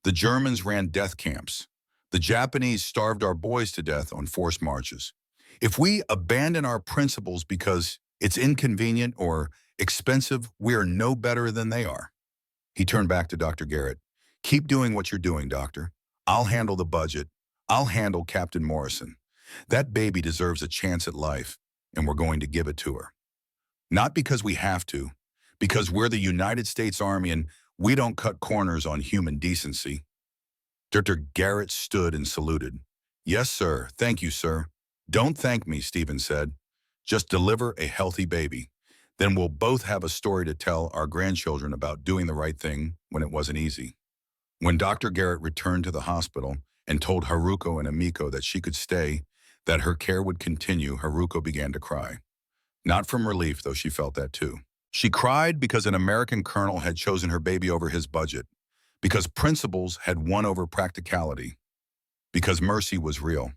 The Germans ran death camps. The Japanese starved our boys to death on forced marches. If we abandon our principles because it's inconvenient or expensive, we are no better than they are. He turned back to Dr. Garrett. Keep doing what you're doing, Doctor. I'll handle the budget. I'll handle Captain Morrison. That baby deserves a chance at life, and we're going to give it to her. Not because we have to, because we're the United States Army and we don't cut corners on human decency. Dr. Garrett stood and saluted. Yes, sir. Thank you, sir. Don't thank me, Stephen said. Just deliver a healthy baby. Then we'll both have a story to tell our grandchildren about doing the right thing when it wasn't easy. When Dr. Garrett returned to the hospital and told Haruko and Emiko that she could stay, that her care would continue, Haruko began to cry. Not from relief, though she felt that too. She cried because an American colonel had chosen her baby over his budget, because principles had won over practicality, because mercy was real.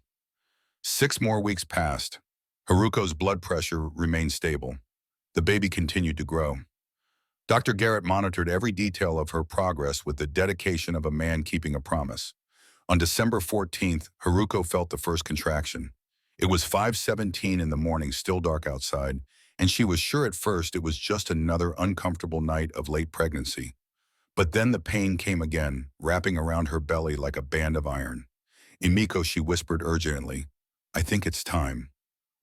6 more weeks passed. Haruko's blood pressure remained stable. The baby continued to grow. Dr. Garrett monitored every detail of her progress with the dedication of a man keeping a promise. On December 14th, Haruko felt the first contraction. It was 5:17 in the morning, still dark outside, and she was sure at first it was just another uncomfortable night of late pregnancy. But then the pain came again, wrapping around her belly like a band of iron. Emiko, she whispered urgently, I think it's time.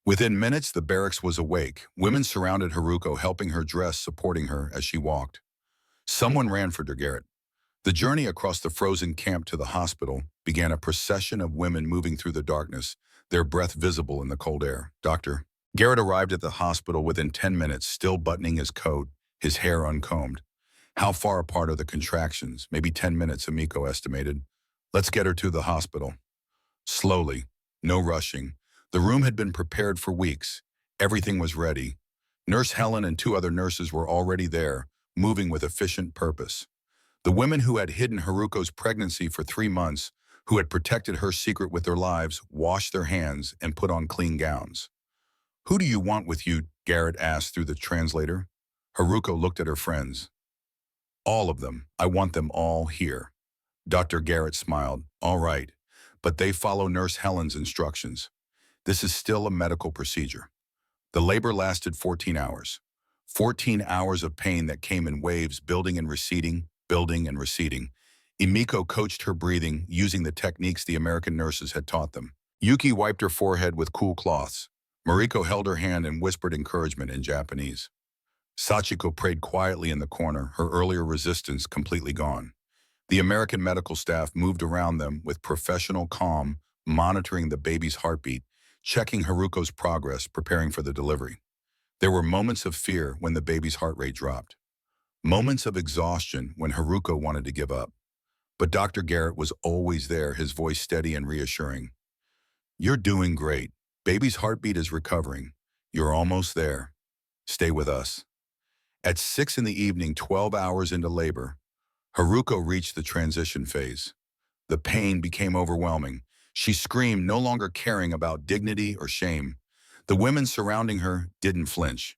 Within minutes, the barracks was awake. Women surrounded Haruko, helping her dress, supporting her as she walked. Someone ran for Dr. Garrett. The journey across the frozen camp to the hospital began a procession of women moving through the darkness, their breath visible in the cold air. Dr. Garrett arrived at the hospital within 10 minutes, still buttoning his coat, his hair uncombed. How far apart are the contractions? Maybe 10 minutes, Emiko estimated. Let's get her to the hospital. Slowly, no rushing. The room had been prepared for weeks. Everything was ready. Nurse Helen and 2 other nurses were already there, moving with efficient purpose. The women who had hidden Haruko's pregnancy for 3 months, who had protected her secret with their lives, washed their hands and put on clean gowns. Who do you want with you? Garrett asked through the translator. Haruko looked at her friends. All of them. I want them all here. Dr. Garrett smiled. All right, but they follow Nurse Helen's instructions. This is still a medical procedure. The labor lasted 14 hours. 14 hours of pain that came in waves, building and receding, building and receding. Emiko coached her breathing, using the techniques the American nurses had taught them. Yuki wiped her forehead with cool cloths. Mariko held her hand and whispered encouragement in Japanese. Sachiko prayed quietly in the corner, her earlier resistance completely gone. The American medical staff moved around them with professional calm, monitoring the baby's heartbeat, checking Haruko's progress, preparing for the delivery. There were moments of fear when the baby's heart rate dropped. Moments of exhaustion when Haruko wanted to give up. But Dr. Garrett was always there, his voice steady and reassuring. You're doing great. Baby's heartbeat is recovering. You're almost there. Stay with us. At 6 in the evening, 12 hours into labor, Haruko reached the transition phase. The pain became overwhelming. She screamed, no longer caring about dignity or shame. The women surrounding her didn't flinch.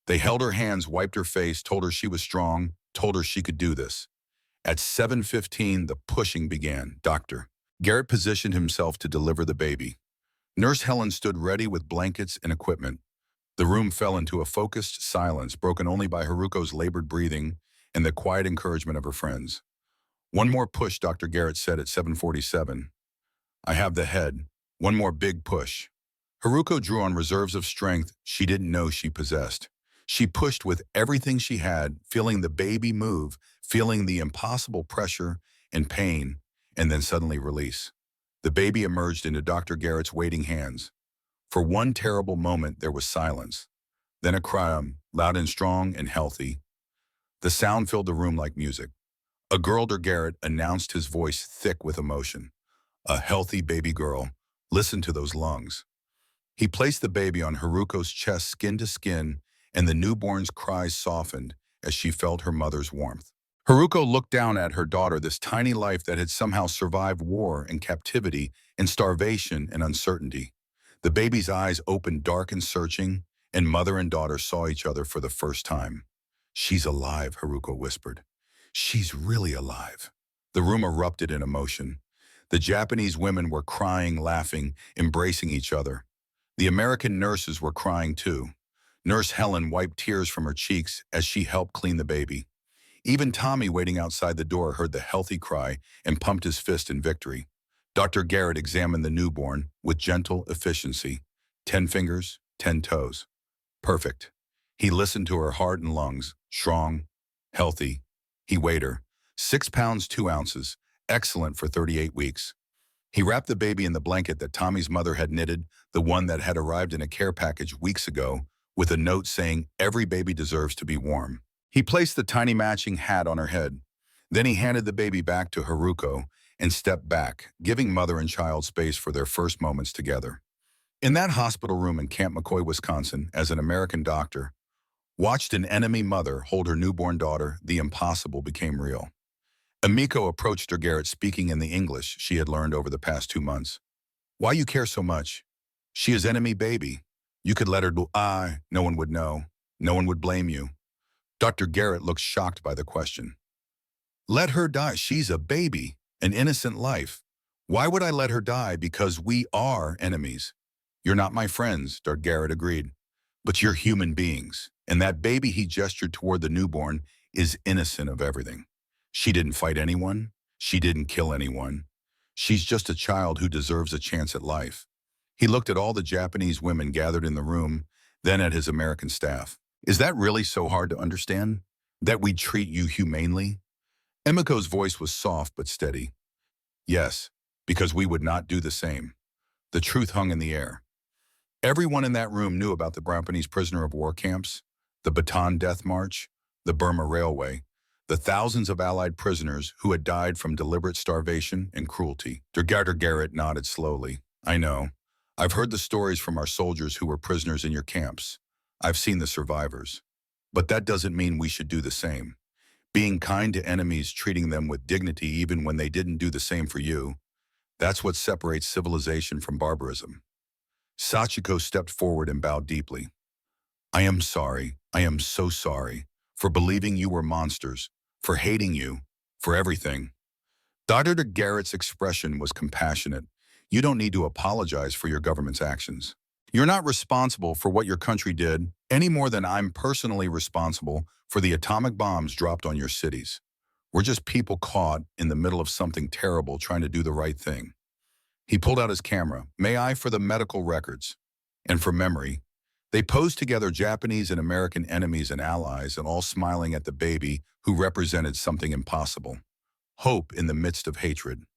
They held her hands, wiped her face, told her she was strong, told her she could do this. At 7:15, the pushing began. Dr. Garrett positioned himself to deliver the baby. Nurse Helen stood ready with blankets and equipment. The room fell into a focused silence, broken only by Haruko's labored breathing and the quiet encouragement of her friends. "One more push," Dr. Garrett said at 7:47. "I have the head. One more big push." Haruko drew on reserves of strength she didn't know she possessed. She pushed with everything she had, feeling the baby move, feeling the impossible pressure and pain, and then suddenly release. The baby emerged into Dr. Garrett's waiting hands. For one terrible moment, there was silence. Then a cry, loud and strong and healthy. The sound filled the room like music. A girl, Dr. Garrett announced, his voice thick with emotion. "A healthy baby girl. Listen to those lungs." He placed the baby on Haruko's chest, skin to skin, and the newborn's cries softened as she felt her mother's warmth. Haruko looked down at her daughter, this tiny life that had somehow survived war and captivity and starvation and uncertainty. The baby's eyes opened dark and searching, and mother and daughter saw each other for the first time. "She's alive," Haruko whispered. "She's really alive." The room erupted in emotion. The Japanese women were crying, laughing, embracing each other. The American nurses were crying too. Nurse Helen wiped tears from her cheeks as she helped clean the baby. Even Tommy, waiting outside the door, heard the healthy cry and pumped his fist in victory. Dr. Garrett examined the newborn with gentle efficiency. 10 fingers, 10 toes. Perfect. He listened to her heart and lungs. Strong, healthy. He weighed her. 6 pounds, 2 ounces. Excellent for 38 weeks. He wrapped the baby in the blanket that Tommy's mother had knitted, the one that had arrived in a care package weeks ago, with a note saying, "Every baby deserves to be warm." He placed the tiny matching hat on her head. Then he handed the baby back to Haruko and stepped back, giving mother and child space for their first moments together. In that hospital room in Camp McCoy, Wisconsin, as an American doctor watched an enemy mother hold her newborn daughter, the impossible became real. Emiko approached Dr. Garrett, speaking in the English she had learned over the past 2 months. "Why you care so much? She is enemy baby. You could let her die. No one would know. No one would blame you." Dr. Garrett looked shocked by the question. "Let her die? She's a baby, an innocent life. Why would I let her die? Because we are enemies." "You're not my friends," Dr. Garrett agreed. "But you're human beings. And that baby," he gestured toward the newborn, "is innocent of everything. She didn't fight anyone. She didn't kill anyone. She's just a child who deserves a chance at life." He looked at all the Japanese women gathered in the room, then at his American staff. "Is that really so hard to understand? That we treat you humanely?" Emiko's voice was soft but steady. "Yes, because we would not do the same." The truth hung in the air. Everyone in that room knew about the Japanese prisoner of war camps, the Bataan Death March, the Burma Railway, the thousands of Allied prisoners who had died from deliberate starvation and cruelty. Dr. Garrett nodded slowly. "I know. I've heard the stories from our soldiers who were prisoners in your camps. I've seen the survivors. But that doesn't mean we should do the same. Being kind to enemies, treating them with dignity even when they didn't do the same for you, that's what separates civilization from barbarism." Sachiko stepped forward and bowed deeply. "I am sorry. I am so sorry. For believing you were monsters. For hating you. For everything." Dr. Garrett's expression was compassionate. "You don't need to apologize for your government's actions. You're not responsible for what your country did any more than I'm personally responsible for the atomic bombs dropped on your cities. We're just people caught in the middle of something terrible trying to do the right thing." He pulled out his camera. "May I, for the medical records and for memory." They posed together, Japanese and American enemies and allies, and all smiling at the baby who represented something impossible. Hope in the midst of hatred.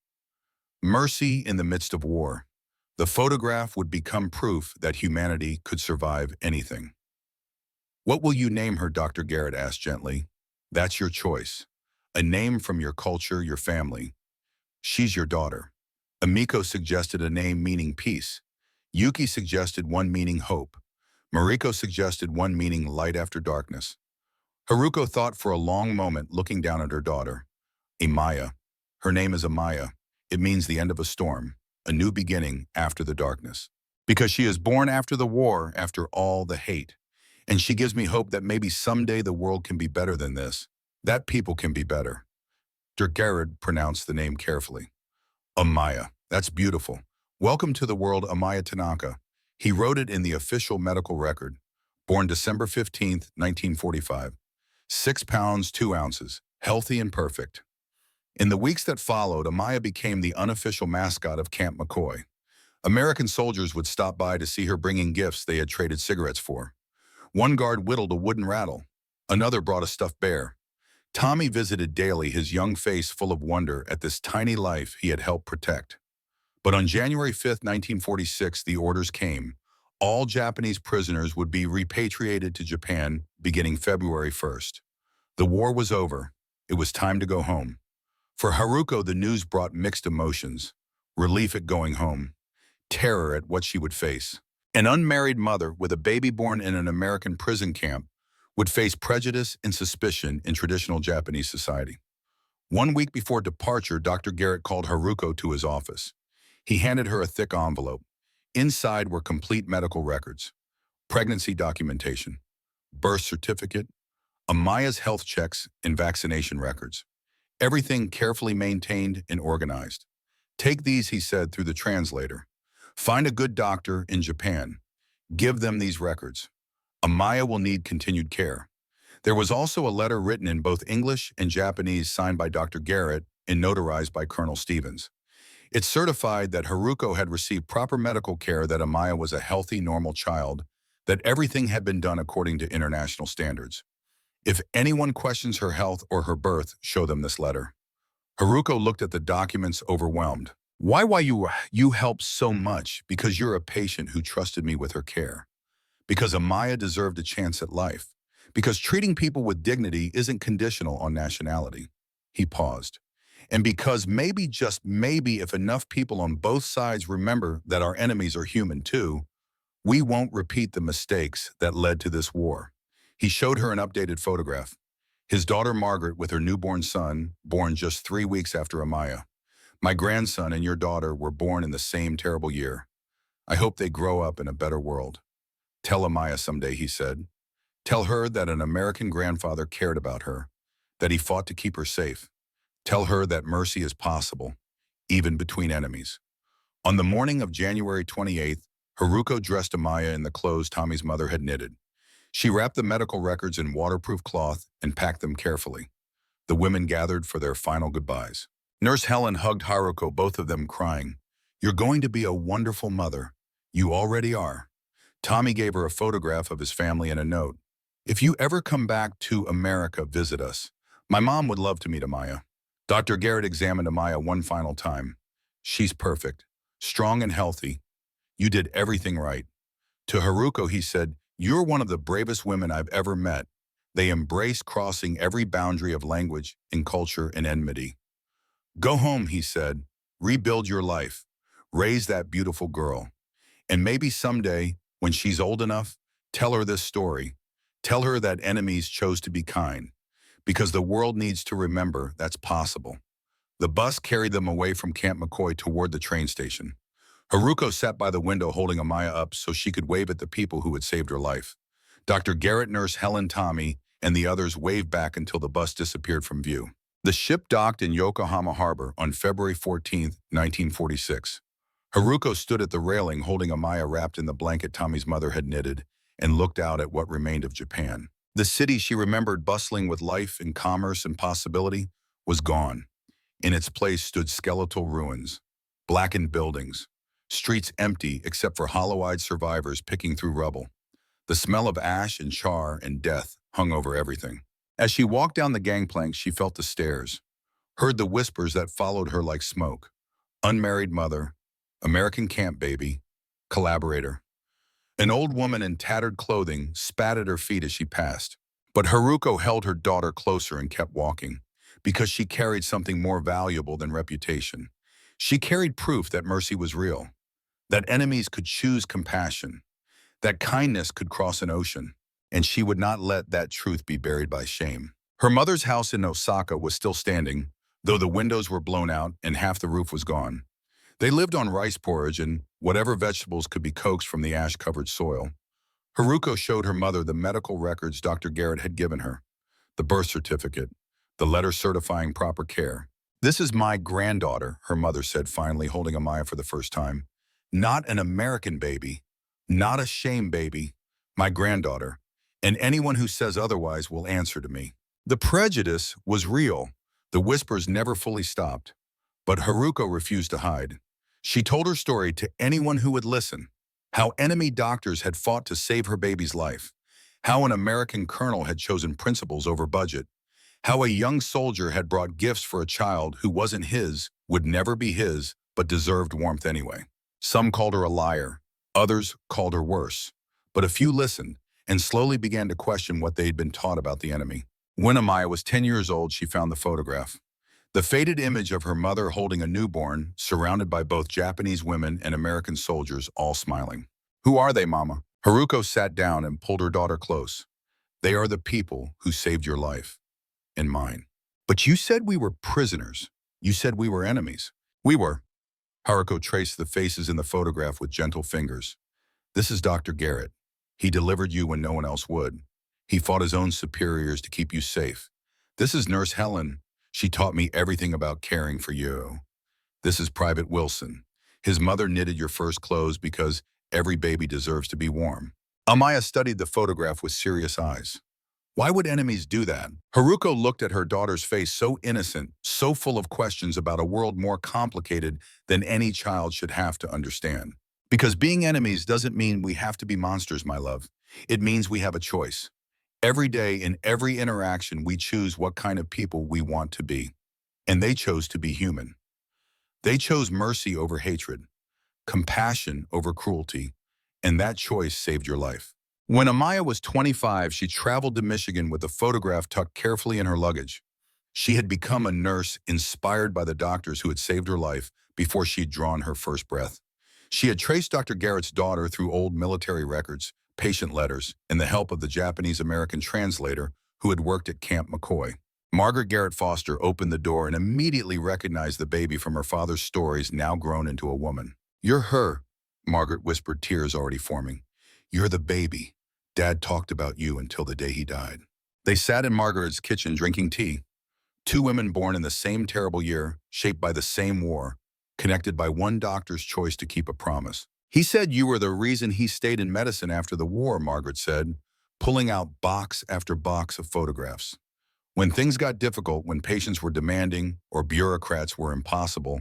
Mercy in the midst of war. The photograph would become proof that humanity could survive anything. "What will you name her?" Dr. Garrett asked gently. "That's your choice. A name from your culture, your family. She's your daughter." Emiko suggested a name meaning peace. Yuki suggested one meaning hope. Mariko suggested one meaning light after darkness. Haruko thought for a long moment, looking down at her daughter. Amaya. Her name is Amaya. It means the end of a storm, a new beginning after the darkness. Because she is born after the war, after all the hate. And she gives me hope that maybe someday the world can be better than this, that people can be better. Dr. Garrett pronounced the name carefully. Amaya. That's beautiful. Welcome to the world, Amaya Tanaka. He wrote it in the official medical record. Born December 15th, 1945. 6 pounds, 2 ounces. Healthy and perfect. In the weeks that followed, Amaya became the unofficial mascot of Camp McCoy. American soldiers would stop by to see her bringing gifts they had traded cigarettes for. One guard whittled a wooden rattle. Another brought a stuffed bear. Tommy visited daily, his young face full of wonder at this tiny life he had helped protect. But on January 5th, 1946, the orders came. All Japanese prisoners would be repatriated to Japan beginning February 1st. The war was over. It was time to go home. For Haruko, the news brought mixed emotions. Relief at going home. Terror at what she would face. An unmarried mother with a baby born in an American prison camp would face prejudice and suspicion in traditional Japanese society. 1 week before departure, Dr. Garrett called Haruko to his office. He handed her a thick envelope. Inside were complete medical records, pregnancy documentation, birth certificate, Amaya's health checks, and vaccination records. Everything carefully maintained and organized. Take these, he said through the translator. Find a good doctor in Japan. Give them these records. Amaya will need continued care. There was also a letter written in both English and Japanese signed by Dr. Garrett and notarized by Colonel Stevens. It certified that Haruko had received proper medical care, that Amaya was a healthy, normal child, that everything had been done according to international standards. If anyone questions her health or her birth, show them this letter. Haruko looked at the documents, overwhelmed. Why you helped so much? Because you're a patient who trusted me with her care. Because Amaya deserved a chance at life. Because treating people with dignity isn't conditional on nationality. He paused. And because maybe, just maybe, if enough people on both sides remember that our enemies are human too, we won't repeat the mistakes that led to this war. He showed her an updated photograph. His daughter Margaret with her newborn son, born just 3 weeks after Amaya. My grandson and your daughter were born in the same terrible year. I hope they grow up in a better world. Tell Amaya someday, he said. Tell her that an American grandfather cared about her, that he fought to keep her safe. Tell her that mercy is possible, even between enemies. On the morning of January 28th, Haruko dressed Amaya in the clothes Tommy's mother had knitted. She wrapped the medical records in waterproof cloth and packed them carefully. The women gathered for their final goodbyes. Nurse Helen hugged Haruko, both of them crying. You're going to be a wonderful mother. You already are. Tommy gave her a photograph of his family and a note. If you ever come back to America, visit us. My mom would love to meet Amaya. Dr. Garrett examined Amaya one final time. She's perfect, strong and healthy. You did everything right. To Haruko, he said, you're one of the bravest women I've ever met. They embraced crossing every boundary of language and culture and enmity. Go home, he said. Rebuild your life. Raise that beautiful girl. And maybe someday, when she's old enough, tell her this story. Tell her that enemies chose to be kind. Because the world needs to remember that's possible. The bus carried them away from Camp McCoy toward the train station. Haruko sat by the window holding Amaya up so she could wave at the people who had saved her life. Dr. Garrett, Nurse Helen, Tommy, and the others waved back until the bus disappeared from view. The ship docked in Yokohama Harbor on February 14th, 1946. Haruko stood at the railing holding Amaya wrapped in the blanket Tommy's mother had knitted and looked out at what remained of Japan. The city she remembered bustling with life and commerce and possibility was gone. In its place stood skeletal ruins, blackened buildings, streets empty except for hollow-eyed survivors picking through rubble. The smell of ash and char and death hung over everything. As she walked down the gangplank, she felt the stares, heard the whispers that followed her like smoke. Unmarried mother, American camp baby, collaborator. An old woman in tattered clothing spat at her feet as she passed. But Haruko held her daughter closer and kept walking, because she carried something more valuable than reputation. She carried proof that mercy was real, that enemies could choose compassion, that kindness could cross an ocean, and she would not let that truth be buried by shame. Her mother's house in Osaka was still standing, though the windows were blown out and half the roof was gone. They lived on rice porridge and whatever vegetables could be coaxed from the ash-covered soil. Haruko showed her mother the medical records Dr. Garrett had given her, the birth certificate, the letter certifying proper care. This is my granddaughter, her mother said finally, holding Amaya for the first time. Not an American baby, not a shame baby, my granddaughter, and anyone who says otherwise will answer to me. The prejudice was real. The whispers never fully stopped. But Haruko refused to hide. She told her story to anyone who would listen. How enemy doctors had fought to save her baby's life. How an American colonel had chosen principles over budget. How a young soldier had brought gifts for a child who wasn't his, would never be his, but deserved warmth anyway. Some called her a liar. Others called her worse. But a few listened and slowly began to question what they'd been taught about the enemy. When Amaya was 10 years old, she found the photograph. The faded image of her mother holding a newborn, surrounded by both Japanese women and American soldiers, all smiling. Who are they, Mama? Haruko sat down and pulled her daughter close. They are the people who saved your life. And mine. But you said we were prisoners. You said we were enemies. We were. Haruko traced the faces in the photograph with gentle fingers. This is Dr. Garrett. He delivered you when no one else would. He fought his own superiors to keep you safe. This is Nurse Helen. She taught me everything about caring for you. This is Private Wilson. His mother knitted your first clothes because every baby deserves to be warm. Amaya studied the photograph with serious eyes. Why would enemies do that? Haruko looked at her daughter's face, so innocent, so full of questions about a world more complicated than any child should have to understand. Because being enemies doesn't mean we have to be monsters, my love. It means we have a choice. Every day, in every interaction, we choose what kind of people we want to be. And they chose to be human. They chose mercy over hatred, compassion over cruelty, and that choice saved your life. When Amaya was 25, she traveled to Michigan with a photograph tucked carefully in her luggage. She had become a nurse inspired by the doctors who had saved her life before she had drawn her first breath. She had traced Dr. Garrett's daughter through old military records, patient letters, and the help of the Japanese-American translator who had worked at Camp McCoy. Margaret Garrett Foster opened the door and immediately recognized the baby from her father's stories, now grown into a woman. You're her, Margaret whispered, tears already forming. You're the baby. Dad talked about you until the day he died. They sat in Margaret's kitchen drinking tea. Two women born in the same terrible year, shaped by the same war, connected by one doctor's choice to keep a promise. He said you were the reason he stayed in medicine after the war, Margaret said, pulling out box after box of photographs. When things got difficult, when patients were demanding or bureaucrats were impossible,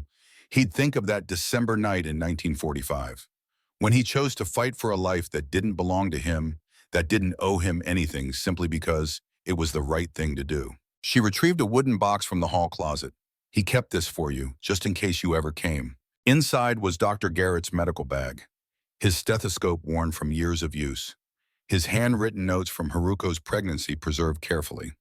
he'd think of that December night in 1945, when he chose to fight for a life that didn't belong to him, that didn't owe him anything, simply because it was the right thing to do. She retrieved a wooden box from the hall closet. He kept this for you, just in case you ever came. Inside was Dr. Garrett's medical bag, his stethoscope worn from years of use, his handwritten notes from Haruko's pregnancy preserved carefully,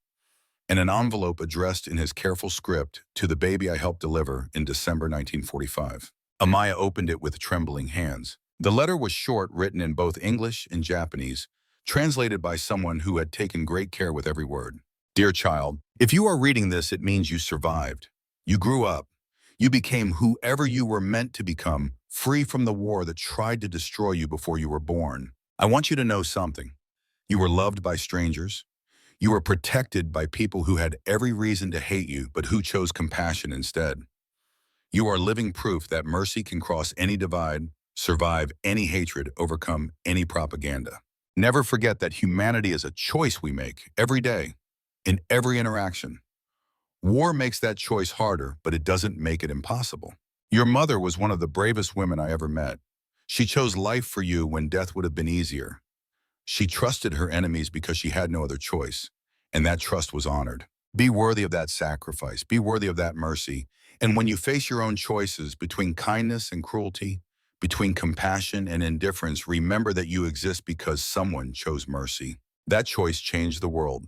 and an envelope addressed in his careful script to the baby I helped deliver in December 1945. Amaya opened it with trembling hands. The letter was short, written in both English and Japanese, translated by someone who had taken great care with every word. Dear child, if you are reading this, it means you survived. You grew up. You became whoever you were meant to become, free from the war that tried to destroy you before you were born. I want you to know something. You were loved by strangers. You were protected by people who had every reason to hate you, but who chose compassion instead. You are living proof that mercy can cross any divide, survive any hatred, overcome any propaganda. Never forget that humanity is a choice we make every day, in every interaction. War makes that choice harder, but it doesn't make it impossible. Your mother was one of the bravest women I ever met. She chose life for you when death would have been easier. She trusted her enemies because she had no other choice, and that trust was honored. Be worthy of that sacrifice. Be worthy of that mercy. And when you face your own choices between kindness and cruelty, between compassion and indifference, remember that you exist because someone chose mercy. That choice changed the world,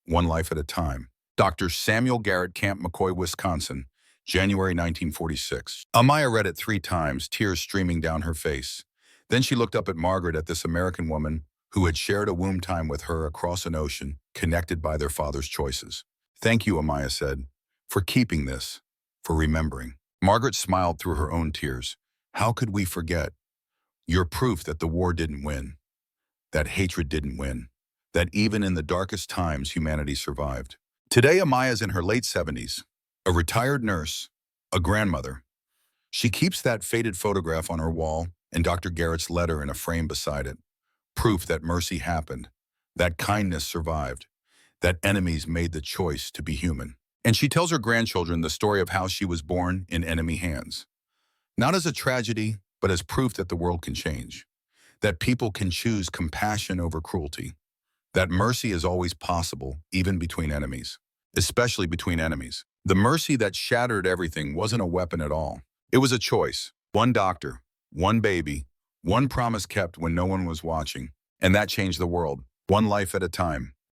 one life at a time. Dr. Samuel Garrett, Camp McCoy, Wisconsin, January 1946. Amaya read it 3 times, tears streaming down her face. Then she looked up at Margaret, at this American woman who had shared a womb time with her across an ocean, connected by their father's choices. Thank you, Amaya said, for keeping this, for remembering. Margaret smiled through her own tears. How could we forget? You're proof that the war didn't win, that hatred didn't win, that even in the darkest times, humanity survived. Today, Amaya's in her late 70s. A retired nurse, a grandmother. She keeps that faded photograph on her wall and Dr. Garrett's letter in a frame beside it. Proof that mercy happened, that kindness survived, that enemies made the choice to be human. And she tells her grandchildren the story of how she was born in enemy hands. Not as a tragedy, but as proof that the world can change, that people can choose compassion over cruelty, that mercy is always possible, even between enemies, especially between enemies. The mercy that shattered everything wasn't a weapon at all. It was a choice. One doctor, one baby, one promise kept when no one was watching, and that changed the world, one life at a time.